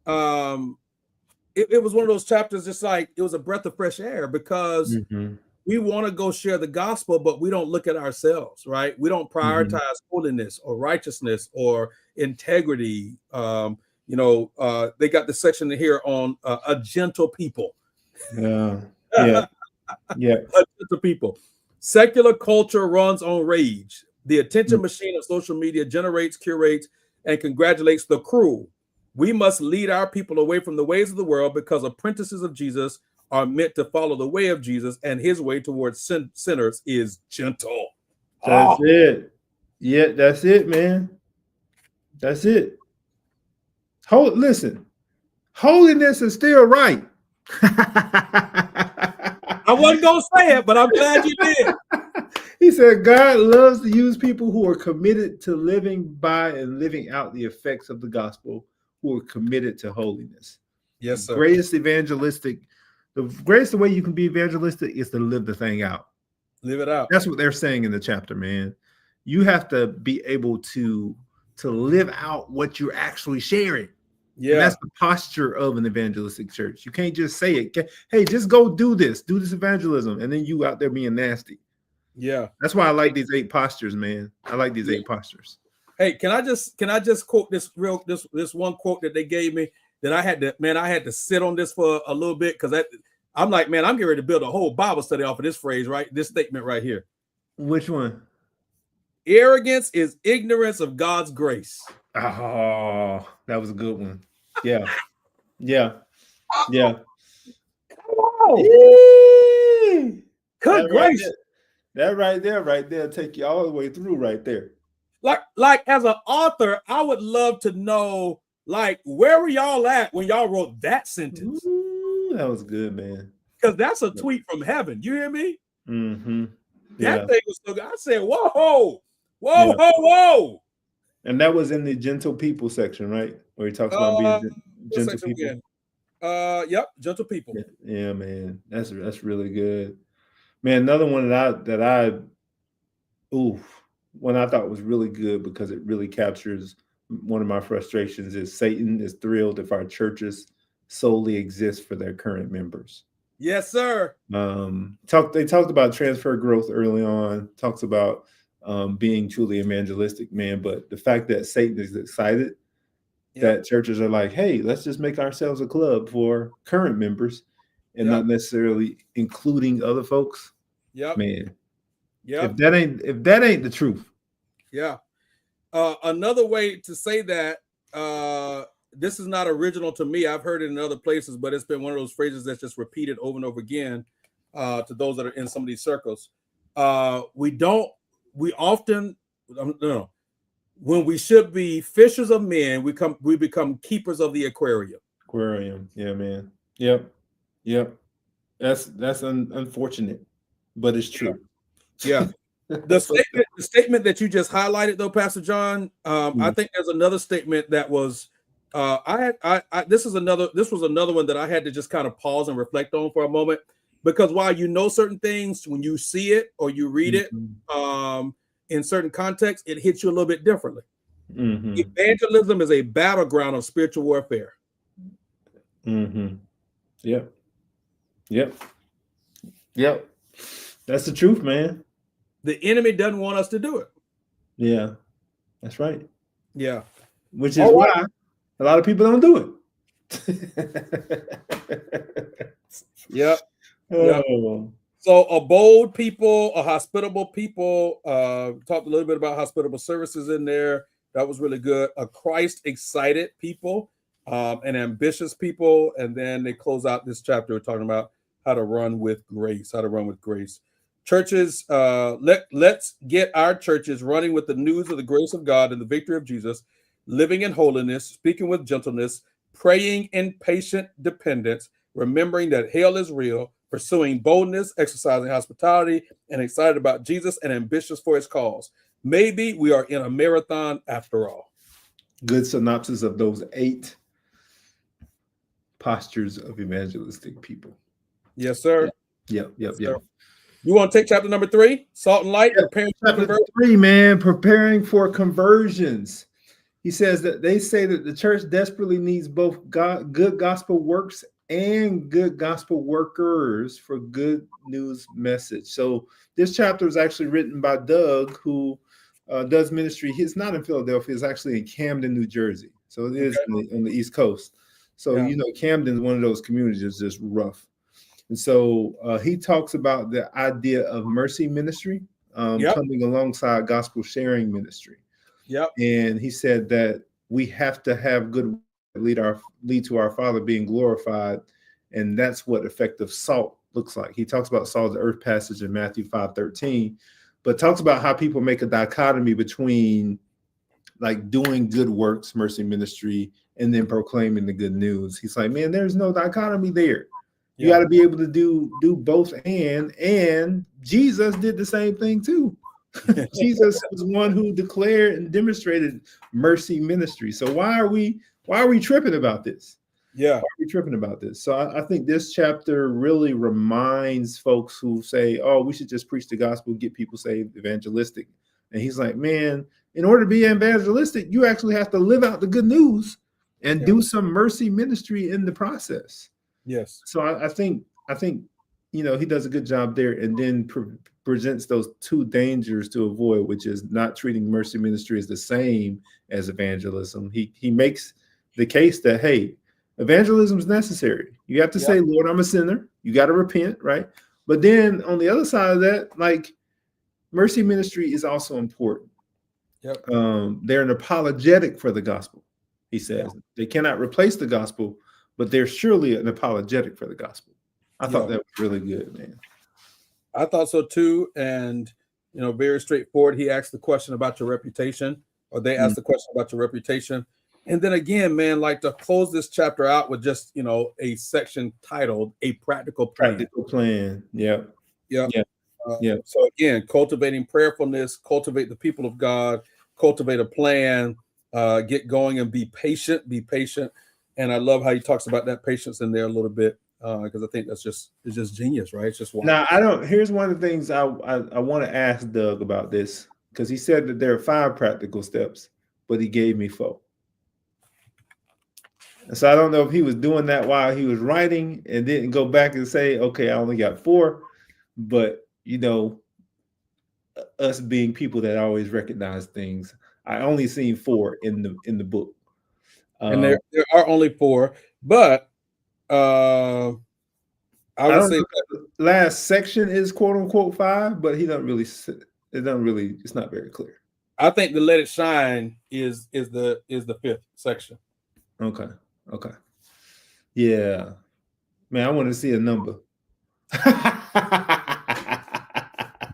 Speaker 2: it was one of those chapters, just like it was a breath of fresh air, because we want to go share the gospel, but we don't look at ourselves, right? We don't prioritize holiness or righteousness or integrity. They got the section here on a gentle people.
Speaker 3: Yeah.
Speaker 2: A gentle people. Secular culture runs on rage. The attention machine of social media generates, curates, and congratulates the cruel. We must lead our people away from the ways of the world, because apprentices of Jesus are meant to follow the way of Jesus, and his way towards sinners is gentle.
Speaker 3: That's it. Yeah, that's it, man. That's it. Listen, holiness is still right.
Speaker 2: I wasn't going to say it, but I'm glad you did.
Speaker 3: He said, God loves to use people who are committed to living by and living out the effects of the gospel, who are committed to holiness.
Speaker 2: Yes, sir.
Speaker 3: The greatest way you can be evangelistic is to live the thing out.
Speaker 2: Live it out.
Speaker 3: That's what they're saying in the chapter, man. You have to be able to live out what you're actually sharing.
Speaker 2: Yeah.
Speaker 3: And that's the posture of an evangelistic church. You can't just say it. Hey, just go do this evangelism, and then you out there being nasty.
Speaker 2: Yeah.
Speaker 3: That's why I like these 8 postures, man. I like these 8 postures.
Speaker 2: Hey, can I just quote this one quote that they gave me that I had to sit on this for a little bit, because I'm like, man, I'm getting ready to build a whole Bible study off of this phrase, right? This statement right here.
Speaker 3: Which one?
Speaker 2: Arrogance is ignorance of God's grace.
Speaker 3: Oh, that was a good one. Yeah. Yeah. Yeah.
Speaker 2: Oh, good grace.
Speaker 3: That right there take you all the way through right there.
Speaker 2: Like as an author, I would love to know, like, where were y'all at when y'all wrote that sentence?
Speaker 3: Ooh, that was good, man.
Speaker 2: Because that's a tweet from heaven. You hear me?
Speaker 3: Mm-hmm.
Speaker 2: That thing was so good. I said, whoa.
Speaker 3: And that was in the gentle people section, right? Where he talks about being gentle people.
Speaker 2: Again? Yep, gentle people.
Speaker 3: Yeah, man. That's really good. Man, another one that I thought was really good, because it really captures one of my frustrations, is Satan is thrilled if our churches solely exist for their current members.
Speaker 2: Yes, sir.
Speaker 3: They talked about transfer growth early on, talks about being truly evangelistic, man. But the fact that Satan is excited that churches are like, hey, let's just make ourselves a club for current members and not necessarily including other folks.
Speaker 2: Yeah,
Speaker 3: man.
Speaker 2: Yeah.
Speaker 3: If that ain't the truth.
Speaker 2: Yeah. Another way to say that, this is not original to me. I've heard it in other places, but it's been one of those phrases that's just repeated over and over again to those that are in some of these circles. When we should be fishers of men, we become keepers of the aquarium.
Speaker 3: Yeah, man. Yep. That's unfortunate, but it's true.
Speaker 2: Yeah. The statement that you just highlighted, though, Pastor John, I think there's another statement that was this was another one that I had to just kind of pause and reflect on for a moment, because while you know certain things, when you see it or you read it in certain contexts, it hits you a little bit differently. Evangelism is a battleground of spiritual warfare.
Speaker 3: Yep. That's the truth, man.
Speaker 2: The enemy doesn't want us to do it.
Speaker 3: Yeah, that's right.
Speaker 2: Yeah.
Speaker 3: Which is why a lot of people don't do it.
Speaker 2: Yep.
Speaker 3: Oh.
Speaker 2: So a bold people, a hospitable people, talked a little bit about hospitable services in there. That was really good. A Christ-excited people, and ambitious people. And then they close out this chapter talking about how to run with grace, Churches, let's get our churches running with the news of the grace of God and the victory of Jesus, living in holiness, speaking with gentleness, praying in patient dependence, remembering that hell is real, pursuing boldness, exercising hospitality, and excited about Jesus and ambitious for his cause. Maybe we are in a marathon after all.
Speaker 3: Good synopsis of those 8 postures of evangelistic people.
Speaker 2: Yes, sir.
Speaker 3: Yep.
Speaker 2: You want to take chapter number 3, salt and light, preparing for
Speaker 3: chapter 3, man, preparing for conversions. He says that they say that the church desperately needs both good gospel works and good gospel workers for good news message. So this chapter is actually written by Doug, who does ministry. He's not in Philadelphia. It's actually in Camden, New Jersey. So it is on the East Coast. So, Camden is one of those communities that's just rough. And so he talks about the idea of mercy ministry coming alongside gospel sharing ministry. And he said that we have to have good lead to our Father being glorified, and that's what effective salt looks like. He talks about salt as the earth passage in Matthew 5:13, but talks about how people make a dichotomy between like doing good works, mercy ministry, and then proclaiming the good news. He's like, man, there's no dichotomy there. You got to be able to do both, and Jesus did the same thing too. Jesus was one who declared and demonstrated mercy ministry. So why are we tripping about this?
Speaker 2: Yeah.
Speaker 3: Why are we tripping about this? So I think this chapter really reminds folks who say, oh, we should just preach the gospel, get people saved, evangelistic. And he's like, man, in order to be evangelistic, you actually have to live out the good news and do some mercy ministry in the process.
Speaker 2: Yes.
Speaker 3: So I think, you know, he does a good job there, and then presents those two dangers to avoid, which is not treating mercy ministry as the same as evangelism. He makes the case that, hey, evangelism is necessary. You have to say, Lord, I'm a sinner. You got to repent, right? But then on the other side of that, like, mercy ministry is also important.
Speaker 2: Yep.
Speaker 3: They're an apologetic for the gospel. He says they cannot replace the gospel, but they're surely an apologetic for the gospel. I thought that was really good, man.
Speaker 2: I thought so too. And, you know, very straightforward. He asked the question about your reputation, or they asked the question about your reputation. And then again, man, like, to close this chapter out with just, you know, a section titled A Practical Plan.
Speaker 3: Practical plan. Yeah.
Speaker 2: So again, cultivating prayerfulness, cultivate the people of God, cultivate a plan, get going and be patient. And I love how he talks about that patience in there a little bit, because I think it's just genius, right? It's just
Speaker 3: Now, here's one of the things I want to ask Doug about this, because he said that there are 5 practical steps, but he gave me 4. And so I don't know if he was doing that while he was writing and didn't go back and say, okay, I only got 4. But, you know, us being people that always recognize things, I only seen 4 in the book.
Speaker 2: And there are only 4, but I would say
Speaker 3: the last section is quote unquote 5, but he doesn't really. It's not very clear.
Speaker 2: I think the Let It Shine is the 5th section.
Speaker 3: Okay. Yeah, man, I want to see a number.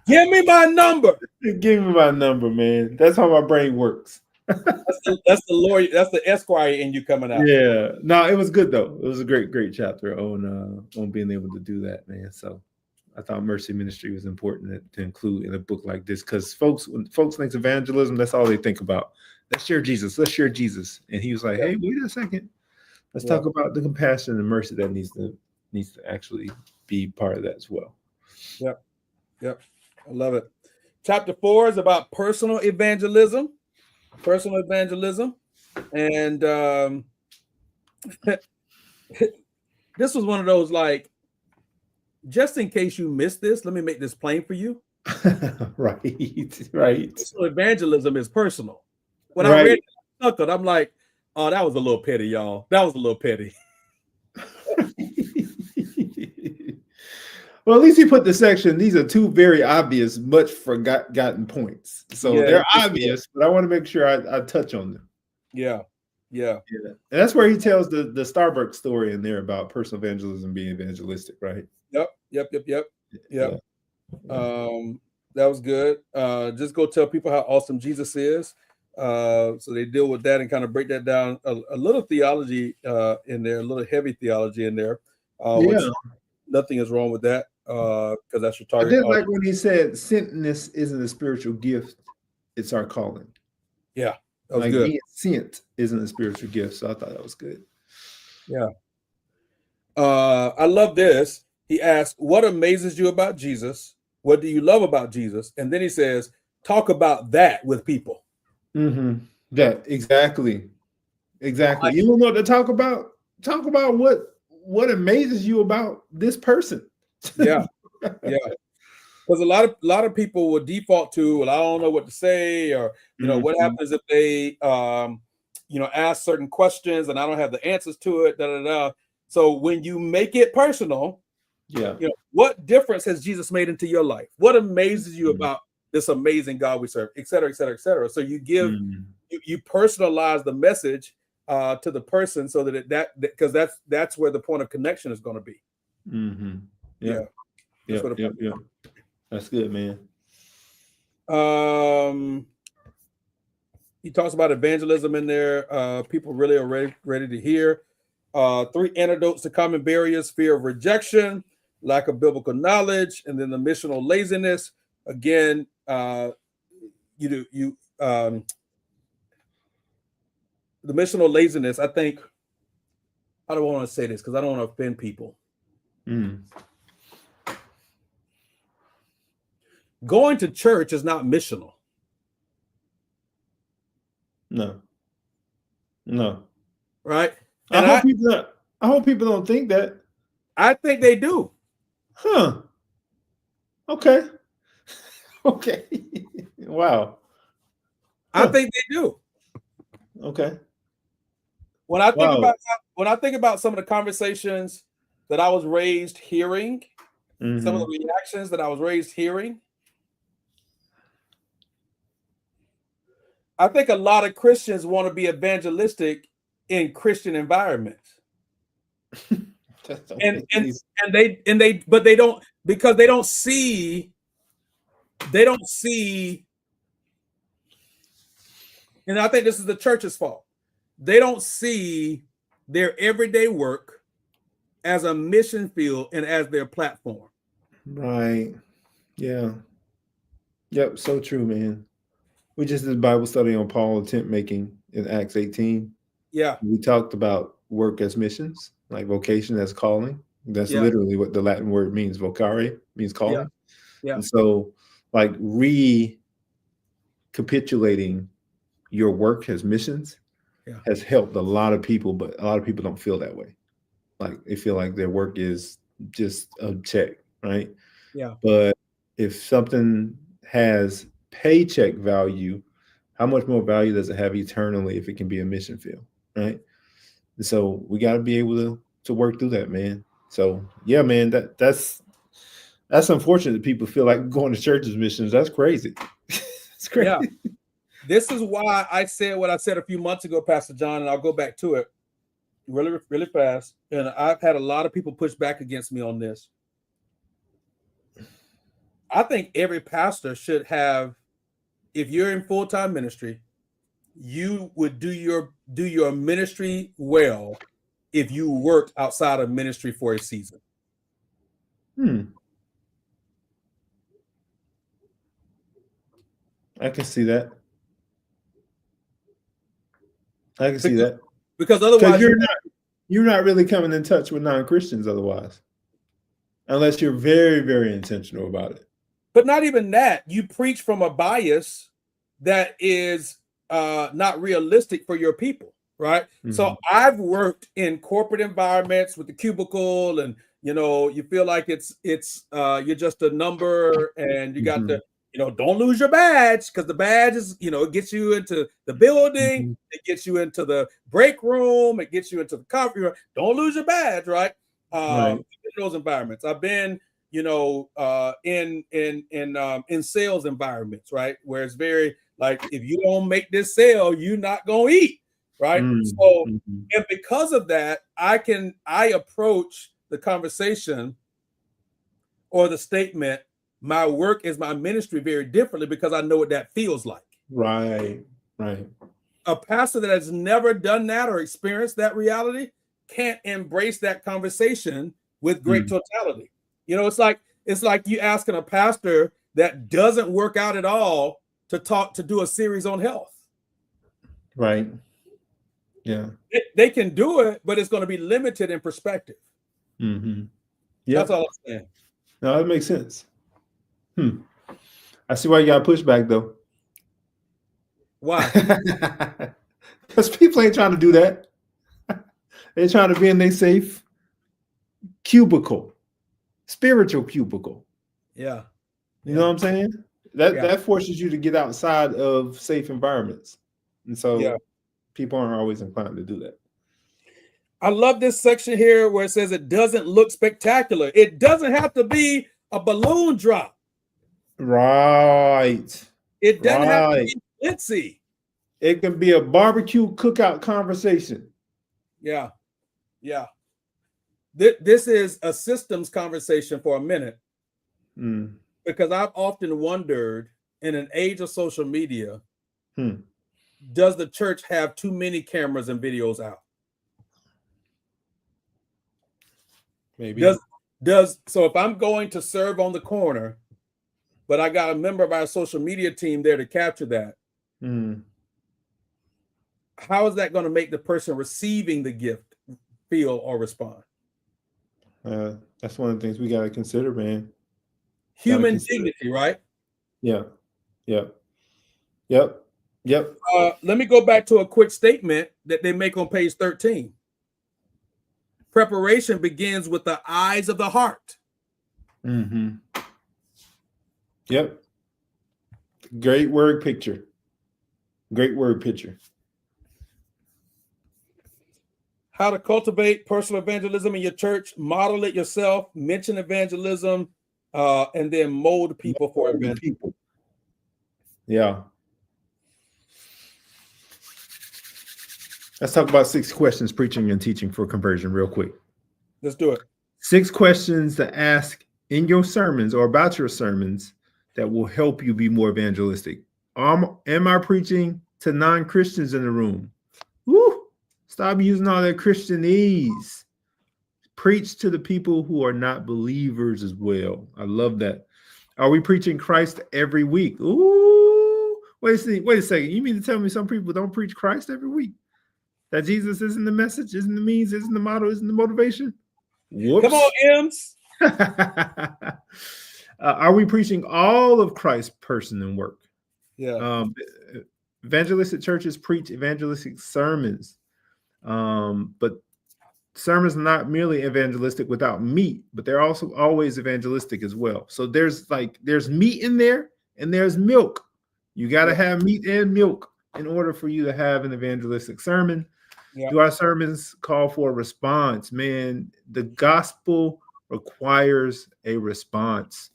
Speaker 2: Give me my number.
Speaker 3: Give me my number, man. That's how my brain works.
Speaker 2: That's the lawyer. That's the Esquire in you coming out.
Speaker 3: Yeah. No, it was good though. It was a great chapter on being able to do that, man. So I thought mercy ministry was important to include in a book like this, because when folks think evangelism, that's all they think about. Let's share Jesus. And he was like, hey, wait a second. Let's talk about the compassion and mercy that needs to actually be part of that as well.
Speaker 2: Yep. I love it. Chapter 4 is about personal evangelism. And this was one of those, like, just in case you missed this, let me make this plain for you.
Speaker 3: Right.
Speaker 2: So evangelism is personal. When I read it, I'm like, oh, that was a little petty, y'all. That was a little petty.
Speaker 3: Well, at least he put the section. These are 2 very obvious, much forgotten points. So they're obvious, but I want to make sure I touch on them. Yeah. And that's where he tells the Starbucks story in there about personal evangelism being evangelistic, right?
Speaker 2: Yep. That was good. Just go tell people how awesome Jesus is. So they deal with that and kind of break that down. A little theology in there, a little heavy theology in there. Which nothing is wrong with that, because that's your target.
Speaker 3: I did like when he said sentness isn't a spiritual gift, it's our calling.
Speaker 2: Yeah, that was good.
Speaker 3: Being sent isn't a spiritual gift, so I thought that was good.
Speaker 2: Yeah. I love this. He asked, what amazes you about Jesus? What do you love about Jesus? And then he says, talk about that with people.
Speaker 3: That exactly. You don't know what to talk about? Talk about what amazes you about this person.
Speaker 2: Yeah. Because a lot of people will default to, well, I don't know what to say, or what happens if they ask certain questions and I don't have the answers to it. So when you make it personal, what difference has Jesus made into your life? What amazes you about this amazing God we serve, et cetera, et cetera, et cetera. So you give you personalize the message to the person, so that because that's where the point of connection is going to be.
Speaker 3: Yeah. That's good, man.
Speaker 2: He talks about evangelism in there. People really are ready to hear. 3 antidotes to common barriers: fear of rejection, lack of biblical knowledge, and then the missional laziness. Again, the missional laziness, I think how do I want to say this? Because I don't want to offend people. Going to church is not missional.
Speaker 3: No.
Speaker 2: Right?
Speaker 3: And I hope people don't think that.
Speaker 2: I think they do.
Speaker 3: Huh. Okay. Okay. Wow.
Speaker 2: I think they do.
Speaker 3: Okay.
Speaker 2: When I think about some of the conversations that I was raised hearing, some of the reactions that I was raised hearing, I think a lot of Christians want to be evangelistic in Christian environments. and they don't, because they don't see, and I think this is the church's fault. They don't see their everyday work as a mission field and as their platform.
Speaker 3: Right. Yeah. Yep. So true, man. We just did Bible study on Paul tent making in Acts 18.
Speaker 2: Yeah.
Speaker 3: We talked about work as missions, like vocation as calling. That's literally what the Latin word means. Vocare means calling.
Speaker 2: Yeah.
Speaker 3: And so, like, recapitulating your work as missions has helped a lot of people, but a lot of people don't feel that way. Like, they feel like their work is just a check, right?
Speaker 2: Yeah.
Speaker 3: But if something has paycheck value, how much more value does it have eternally if it can be a mission field, right? And so we got to be able to work through that, man. So yeah, man, that's unfortunate that people feel like going to church is missions. That's crazy. It's crazy.
Speaker 2: Yeah. This is why I said what I said a few months ago, Pastor John, and I'll go back to it really, really fast. And I've had a lot of people push back against me on this. I think every pastor should have, if you're in full-time ministry, you would do your ministry well if you worked outside of ministry for a season.
Speaker 3: I can see that. I can see that.
Speaker 2: Because otherwise
Speaker 3: you're not really coming in touch with non-Christians otherwise. Unless you're very, very intentional about it.
Speaker 2: But not even that. You preach from a bias that is not realistic for your people, right? So I've worked in corporate environments with the cubicle, and you feel like it's you're just a number, and you got to don't lose your badge, because the badge is it gets you into the building, it gets you into the break room, it gets you into the coffee room. Don't lose your badge, right? In those environments, I've been in sales environments, right, where it's very like, if you don't make this sale, you're not gonna eat, right? So and because of that, I approach the conversation or the statement, my work is my ministry, very differently, because I know what that feels like.
Speaker 3: Right.
Speaker 2: A pastor that has never done that or experienced that reality can't embrace that conversation with great totality. It's like you asking a pastor that doesn't work out at all to do a series on health.
Speaker 3: Right. Yeah.
Speaker 2: They can do it, but it's going to be limited in perspective.
Speaker 3: Yeah.
Speaker 2: That's all I'm saying.
Speaker 3: No, that makes sense. I see why you got pushback though.
Speaker 2: Why?
Speaker 3: Because people ain't trying to do that. They're trying to be in their safe cubicle, spiritual cubicle.
Speaker 2: Yeah.
Speaker 3: You know what I'm saying? That forces you to get outside of safe environments. And so people aren't always inclined to do that.
Speaker 2: I love this section here where it says it doesn't look spectacular. It doesn't have to be a balloon drop.
Speaker 3: Right.
Speaker 2: It doesn't have to be glitzy.
Speaker 3: It can be a barbecue cookout conversation.
Speaker 2: Yeah. This is a systems conversation for a minute. Because I've often wondered, in an age of social media, does the church have too many cameras and videos out?
Speaker 3: Maybe.
Speaker 2: So if I'm going to serve on the corner, but I got a member of our social media team there to capture that, how is that going to make the person receiving the gift feel, or respond.
Speaker 3: That's one of the things we got to consider, man.
Speaker 2: Human dignity, right?
Speaker 3: Yeah. Yep.
Speaker 2: Let me go back to a quick statement that they make on page 13. Preparation begins with the eyes of the heart.
Speaker 3: Mm-hmm. Yep. Great word picture.
Speaker 2: How to cultivate personal evangelism in your church. Model it yourself. Mention evangelism, and then mold people for evangelism.
Speaker 3: Yeah. Let's talk about 6 questions preaching and teaching for conversion real quick.
Speaker 2: Let's do it.
Speaker 3: 6 questions to ask in your sermons or about your sermons that will help you be more evangelistic. Am I preaching to non-Christians in the room? Woo! Stop using all that Christianese. Preach to the people who are not believers as well. I love that. Are we preaching Christ every week? Ooh! Wait a second. You mean to tell me some people don't preach Christ every week? That Jesus isn't the message, isn't the means, isn't the motto, isn't the motivation? Whoops.
Speaker 2: Come on, M's.
Speaker 3: Are we preaching all of Christ's person and work?
Speaker 2: Yeah.
Speaker 3: Evangelistic churches preach evangelistic sermons, but sermons are not merely evangelistic without meat, but they're also always evangelistic as well. So there's meat in there and there's milk. You got to have meat and milk in order for you to have an evangelistic sermon. Yeah. Do our sermons call for a response? Man, the gospel requires a response.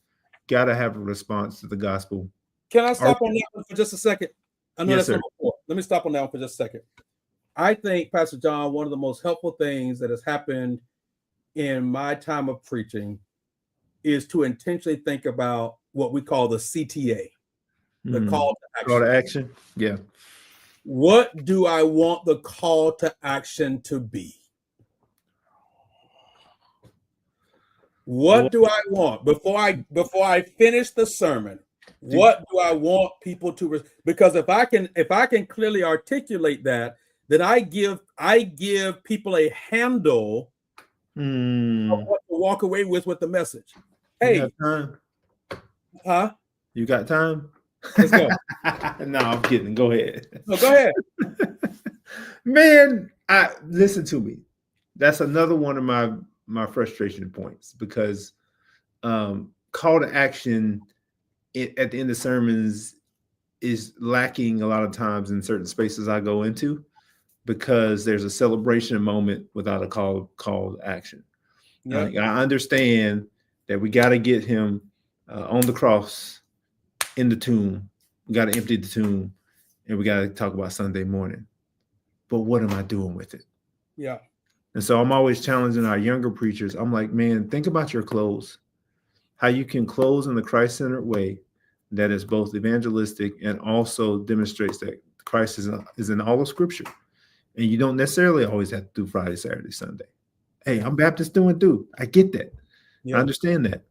Speaker 3: Got to have a response to the gospel.
Speaker 2: Can I stop on that one for just a second? I know
Speaker 3: yes,
Speaker 2: that's number 4. Let me stop on that one for just a second. I think, Pastor John, one of the most helpful things that has happened in my time of preaching is to intentionally think about what we call the CTA, the call to action.
Speaker 3: Call to action, yeah.
Speaker 2: What do I want the call to action to be? What do I want before I finish the sermon? What do I want people to? Because if I can clearly articulate that, then I give people a handle of what to walk away with the message. Hey,
Speaker 3: you got time?
Speaker 2: Huh?
Speaker 3: You got time?
Speaker 2: Let's go.
Speaker 3: No, I'm kidding. Go ahead.
Speaker 2: No, go ahead.
Speaker 3: Man, listen to me. That's another one of my frustration points, because call to action at the end of sermons is lacking a lot of times in certain spaces I go into, because there's a celebration moment without a call to action. Yeah. I understand that we got to get him on the cross, in the tomb. We got to empty the tomb, and we got to talk about Sunday morning. But what am I doing with it?
Speaker 2: Yeah.
Speaker 3: And so I'm always challenging our younger preachers. I'm like, man, think about your close, how you can close in the Christ-centered way that is both evangelistic and also demonstrates that Christ is in all of Scripture. And you don't necessarily always have to do Friday, Saturday, Sunday. Hey, I'm Baptist through and through. I get that. Yeah. I understand that.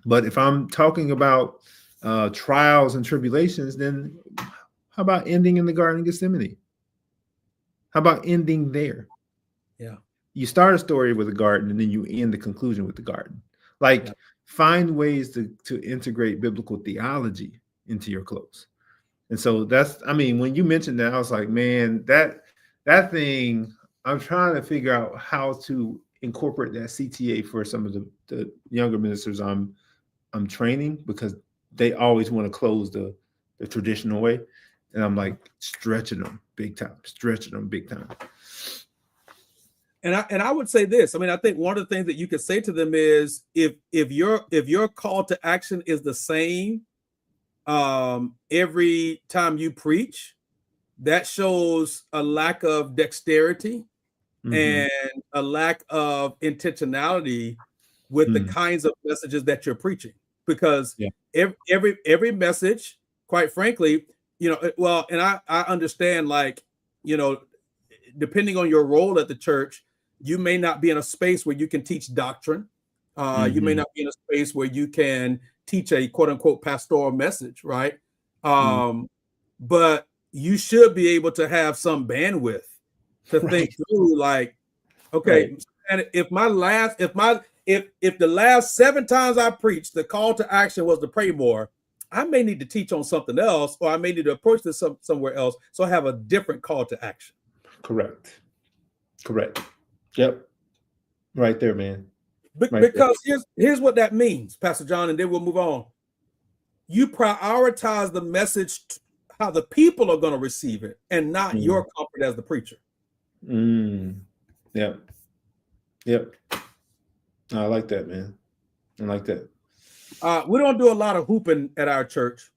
Speaker 3: But if I'm talking about trials and tribulations, then how about ending in the Garden of Gethsemane? How about ending there?
Speaker 2: Yeah.
Speaker 3: You start a story with a garden and then you end the conclusion with the garden. Like, find ways to integrate biblical theology into your close. And so when you mentioned that, I was like, man, that thing, I'm trying to figure out how to incorporate that CTA for some of the younger ministers I'm training, because they always want to close the traditional way. And I'm like stretching them big time.
Speaker 2: And I would say this. I mean, I think one of the things that you could say to them is, if your call to action is the same every time you preach, that shows a lack of dexterity and a lack of intentionality with the kinds of messages that you're preaching. Because every message, quite frankly, and I understand, like, depending on your role at the church, you may not be in a space where you can teach doctrine. You may not be in a space where you can teach a quote unquote pastoral message, right? But you should be able to have some bandwidth to think through, like, Okay.
Speaker 3: Right.
Speaker 2: And if the last 7 times I preached, the call to action was to pray more, I may need to teach on something else, or I may need to approach this somewhere else. So I have a different call to action.
Speaker 3: Correct. Yep. Right there, man.
Speaker 2: Because here's what that means, Pastor John, and then we'll move on. You prioritize the message, how the people are going to receive it, and not your comfort as the preacher.
Speaker 3: Yep. I like that, man. I like that.
Speaker 2: We don't do a lot of hooping at our church.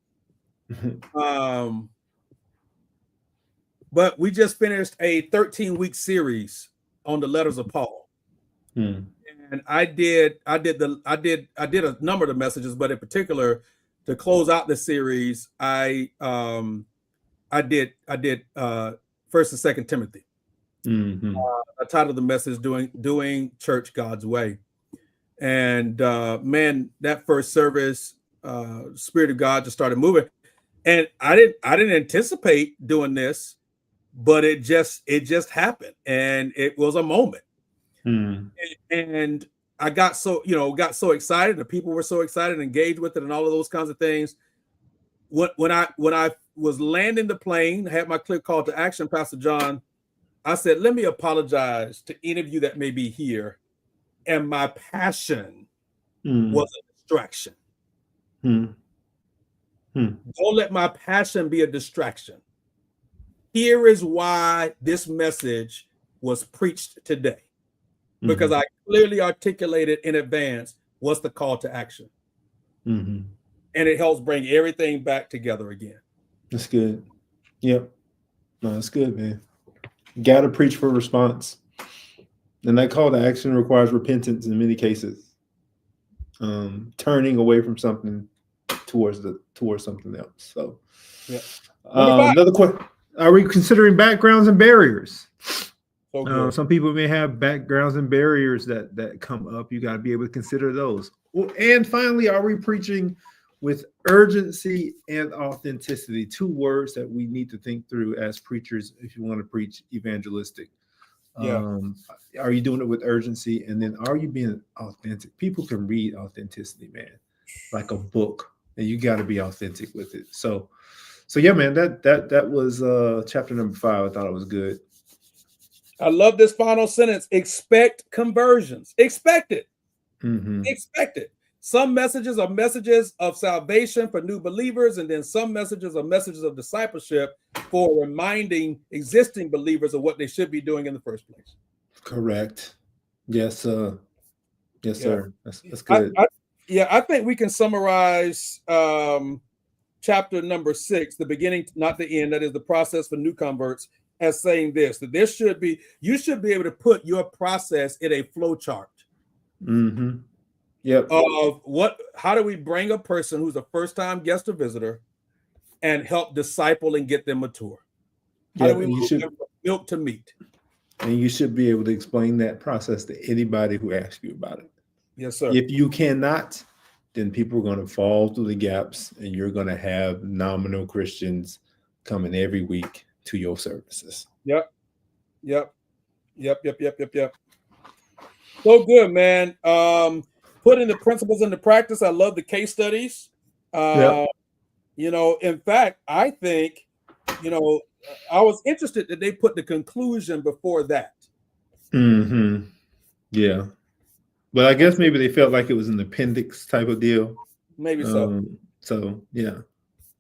Speaker 2: But we just finished a 13-week series on the letters of Paul. And I did a number of the messages, but in particular, to close out the series, I did 1st and 2nd Timothy. I titled the message "Doing Church God's Way," and man, that first service, Spirit of God just started moving, and I didn't anticipate doing this, but it just happened, and it was a moment. And I got so excited. The people were so excited, engaged with it, and all of those kinds of things. When I was landing the plane, had my clear call to action, Pastor John, I said, let me apologize to any of you that may be here. And my passion was a distraction. Don't let my passion be a distraction. Here is why this message was preached today. Because I clearly articulated in advance what's the call to action. And it helps bring everything back together again.
Speaker 3: That's good. Yep. No, that's good, man. You got to preach for response. And that call to action requires repentance in many cases. Turning away from something towards something else. So,
Speaker 2: yeah.
Speaker 3: Another question. Are we considering backgrounds and barriers?
Speaker 2: Some
Speaker 3: people may have backgrounds and barriers that come up. You got to be able to consider those. And finally, are we preaching with urgency and authenticity? 2 words that we need to think through as preachers if you want to preach evangelistic. Are you doing it with urgency? And then are you being authentic? People can read authenticity, man, like a book, and you got to be authentic with it. So yeah, man, that was chapter number 5. I thought it was good.
Speaker 2: I love this final sentence. Expect conversions. Expect it. Expect it. Some messages are messages of salvation for new believers, and then some messages are messages of discipleship for reminding existing believers of what they should be doing in the first place.
Speaker 3: Correct. Yes, sir. That's good.
Speaker 2: I think we can summarize chapter number 6, the beginning, not the end. That is the process for new converts, as saying this: that you should be able to put your process in a flow chart.
Speaker 3: Yep.
Speaker 2: Of how do we bring a person who's a first-time guest or visitor and help disciple and get them mature? How do we move them from milk to meat?
Speaker 3: And you should be able to explain that process to anybody who asks you about it.
Speaker 2: Yes, sir.
Speaker 3: If you cannot, then people are going to fall through the gaps, and you're going to have nominal Christians coming every week to your services.
Speaker 2: Yep. So good, man. Putting the principles into practice. I love the case studies. In fact, I think, I was interested that they put the conclusion before that.
Speaker 3: Yeah. But I guess maybe they felt like it was an appendix type of deal.
Speaker 2: Maybe so.
Speaker 3: So yeah.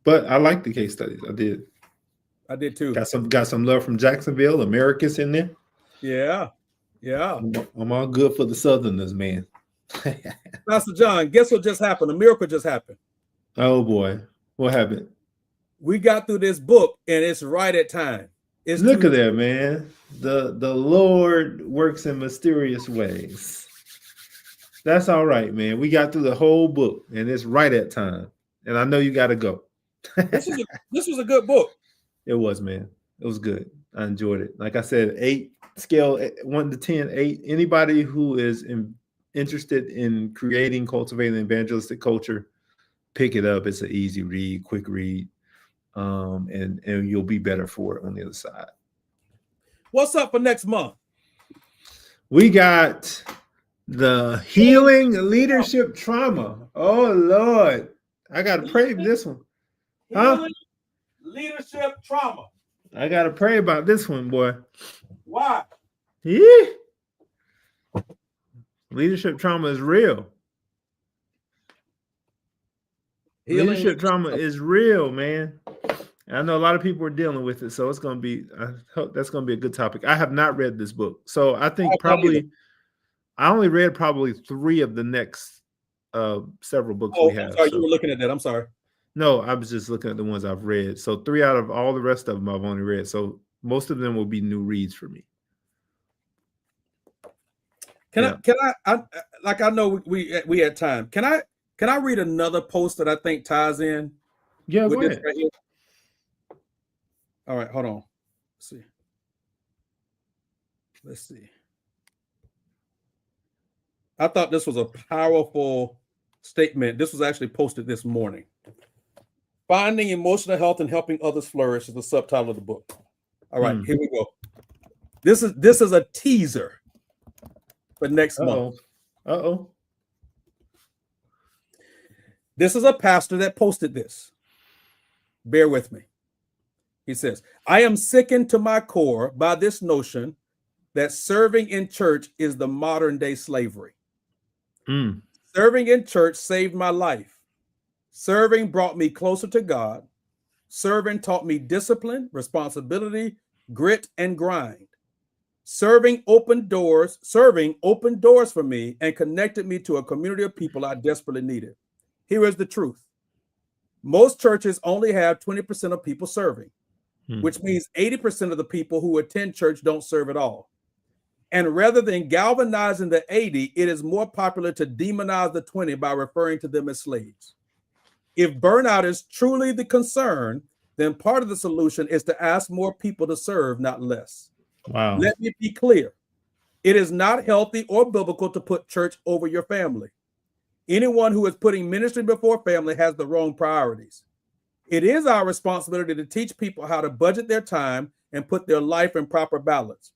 Speaker 3: But I like the case studies. I did
Speaker 2: too.
Speaker 3: Got some love from Jacksonville. America's in there.
Speaker 2: Yeah.
Speaker 3: I'm all good for the Southerners, man.
Speaker 2: Pastor John, guess what just happened? A miracle just happened.
Speaker 3: Oh boy. What happened?
Speaker 2: We got through this book and it's right at time.
Speaker 3: Look at that, man. The Lord works in mysterious ways. That's all right, man. We got through the whole book and it's right at time. And I know you got to go.
Speaker 2: This was a good book.
Speaker 3: It was, man. It was good. I enjoyed it. Like I said, 8 scale 1 to 10, 8. Anybody who is interested in creating, cultivating evangelistic culture, pick it up. It's an easy read, quick read, and you'll be better for it on the other side.
Speaker 2: What's up for next month?
Speaker 3: We got the healing leadership trauma. Oh Lord, I gotta pray for this one. Huh?
Speaker 2: Healing leadership trauma.
Speaker 3: I gotta pray about this one, boy.
Speaker 2: Why?
Speaker 3: Yeah. Leadership trauma is real. Leadership trauma is real, man. I know a lot of people are dealing with it, so it's gonna be. I hope that's gonna be a good topic. I have not read this book, so I think I only read probably 3 of the next several books we have.
Speaker 2: I'm sorry, you were looking at that. I'm sorry.
Speaker 3: No, I was just looking at the ones I've read. So 3 out of all the rest of them I've only read. So most of them will be new reads for me.
Speaker 2: I like I know we had time. Can I read another post that I think ties in?
Speaker 3: Yeah,
Speaker 2: with
Speaker 3: go
Speaker 2: this
Speaker 3: ahead.
Speaker 2: right here? All right, hold on. Let's see. I thought this was a powerful statement. This was actually posted this morning. Finding emotional health and helping others flourish is the subtitle of the book. All right, here we go. This is a teaser for next month.
Speaker 3: Uh-oh.
Speaker 2: This is a pastor that posted this. Bear with me. He says, I am sickened to my core by this notion that serving in church is the modern day slavery. Serving in church saved my life. Serving brought me closer to God. Serving taught me discipline, responsibility, grit, and grind. Serving opened doors for me and connected me to a community of people I desperately needed. Here is the truth. Most churches only have 20% of people serving, which means 80% of the people who attend church don't serve at all. And rather than galvanizing the 80, it is more popular to demonize the 20 by referring to them as slaves. If burnout is truly the concern, then part of the solution is to ask more people to serve, not less.
Speaker 3: Wow.
Speaker 2: Let me be clear. It is not healthy or biblical to put church over your family. Anyone who is putting ministry before family has the wrong priorities. It is our responsibility to teach people how to budget their time and put their life in proper balance.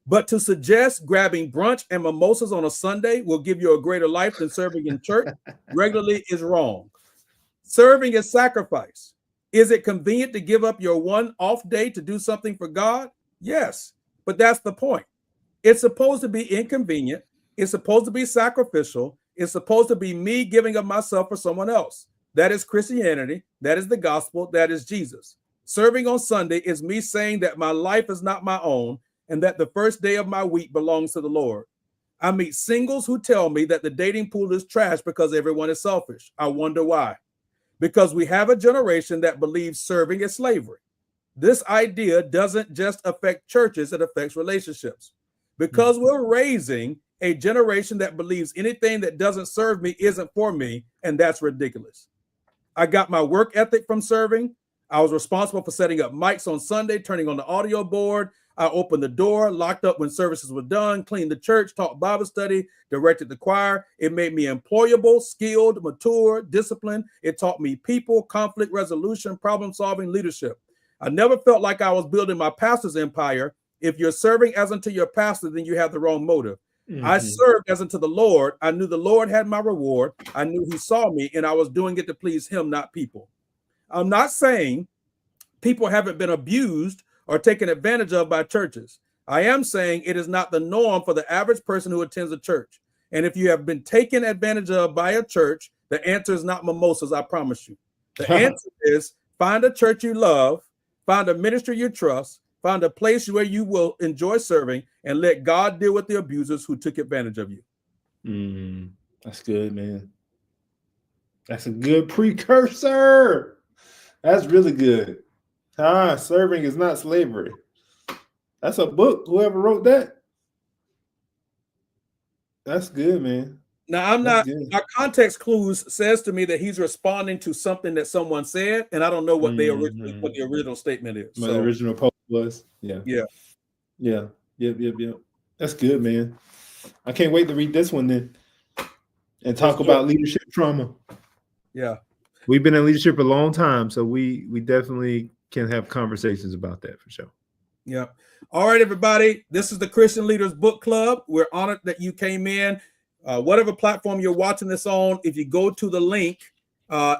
Speaker 2: But to suggest grabbing brunch and mimosas on a Sunday will give you a greater life than serving in church regularly is wrong. Serving is sacrifice. Is it convenient to give up your one off day to do something for God? Yes, but that's the point. It's supposed to be inconvenient. It's supposed to be sacrificial. It's supposed to be me giving up myself for someone else. That is Christianity. That is the gospel. That is Jesus. Serving on Sunday is me saying that my life is not my own and that the first day of my week belongs to the Lord. I meet singles who tell me that the dating pool is trash because everyone is selfish. I wonder why. Because we have a generation that believes serving is slavery. This idea doesn't just affect churches, it affects relationships. Because we're raising a generation that believes anything that doesn't serve me isn't for me, and that's ridiculous. I got my work ethic from serving. I was responsible for setting up mics on Sunday, turning on the audio board. I opened the door, locked up when services were done, cleaned the church, taught Bible study, directed the choir. It made me employable, skilled, mature, disciplined. It taught me people, conflict resolution, problem-solving, leadership. I never felt like I was building my pastor's empire. If you're serving as unto your pastor, then you have the wrong motive. I served as unto the Lord. I knew the Lord had my reward. I knew he saw me, and I was doing it to please him, not people. I'm not saying people haven't been abused or taken advantage of by churches. I am saying it is not the norm for the average person who attends a church. And if you have been taken advantage of by a church, the answer is not mimosas, I promise you. The answer is find a church you love, find a ministry you trust, find a place where you will enjoy serving, and let God deal with the abusers who took advantage of you.
Speaker 3: That's good, man. That's a good precursor. That's really good. Serving is not slavery. That's a book. Whoever wrote that. That's good, man.
Speaker 2: Now, my context clues says to me that he's responding to something that someone said, and I don't know what the original statement is.
Speaker 3: The original post was. Yeah. Yep. That's good, man. I can't wait to read this one then and talk about leadership trauma.
Speaker 2: Yeah.
Speaker 3: We've been in leadership a long time, so we definitely can have conversations about that for sure.
Speaker 2: Yeah. All right, everybody. This is the Christian Leaders Book Club. We're honored that you came in. Whatever platform you're watching this on, if you go to the link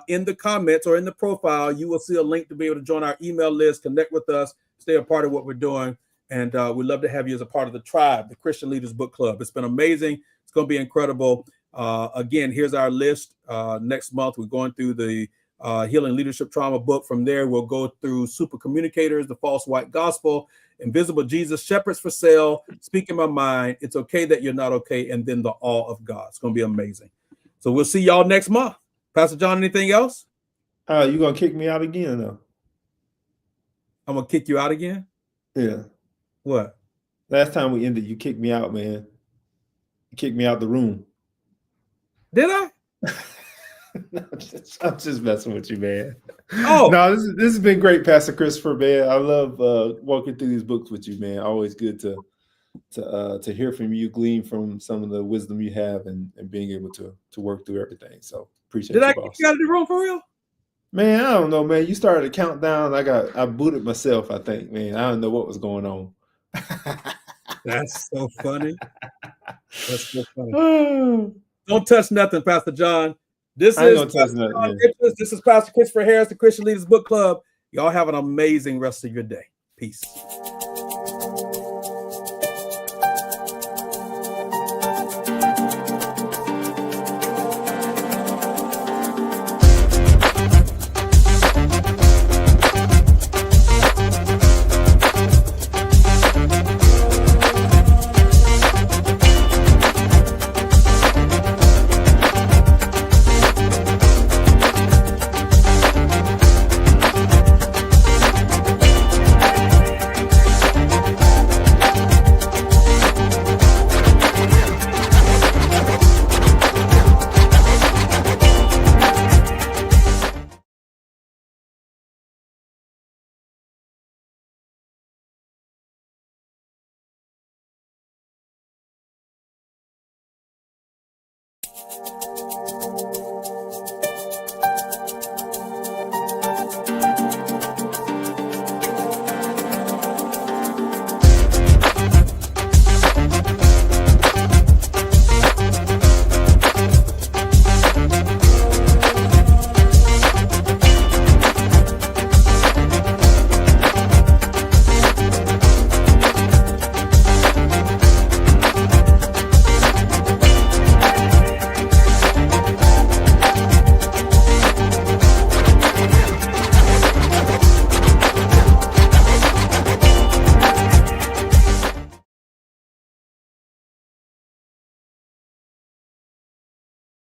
Speaker 2: in the comments or in the profile, you will see a link to be able to join our email list, connect with us, stay a part of what we're doing. And we'd love to have you as a part of the tribe, the Christian Leaders Book Club. It's been amazing. It's going to be incredible. Again, here's our list. Next month, we're going through the Healing Leadership Trauma book. From there, we'll go through Super Communicators, The False White Gospel, Invisible Jesus, Shepherds for Sale, Speaking My Mind, It's Okay That You're Not Okay, and then The Awe of God. It's going to be amazing. So we'll see y'all next month. Pastor John, anything else?
Speaker 3: You gonna kick me out again though?
Speaker 2: I'm going to kick you out again?
Speaker 3: Yeah.
Speaker 2: What?
Speaker 3: Last time we ended, you kicked me out, man. You kicked me out the room.
Speaker 2: Did I?
Speaker 3: I'm just messing with you, man.
Speaker 2: Oh.
Speaker 3: No, this has been great, Pastor Christopher, man. I love walking through these books with you, man. Always good to hear from you, glean from some of the wisdom you have, and being able to work through everything. So appreciate
Speaker 2: Did
Speaker 3: you,
Speaker 2: I
Speaker 3: boss.
Speaker 2: kick you out of the room for real?
Speaker 3: Man, I don't know, man. You started a countdown. I booted myself, I think, man. I don't know what was going on.
Speaker 2: That's so funny. That's so funny. Don't touch nothing, Pastor John. This is Pastor Christopher Harris, the Christian Leaders Book Club. Y'all have an amazing rest of your day. Peace.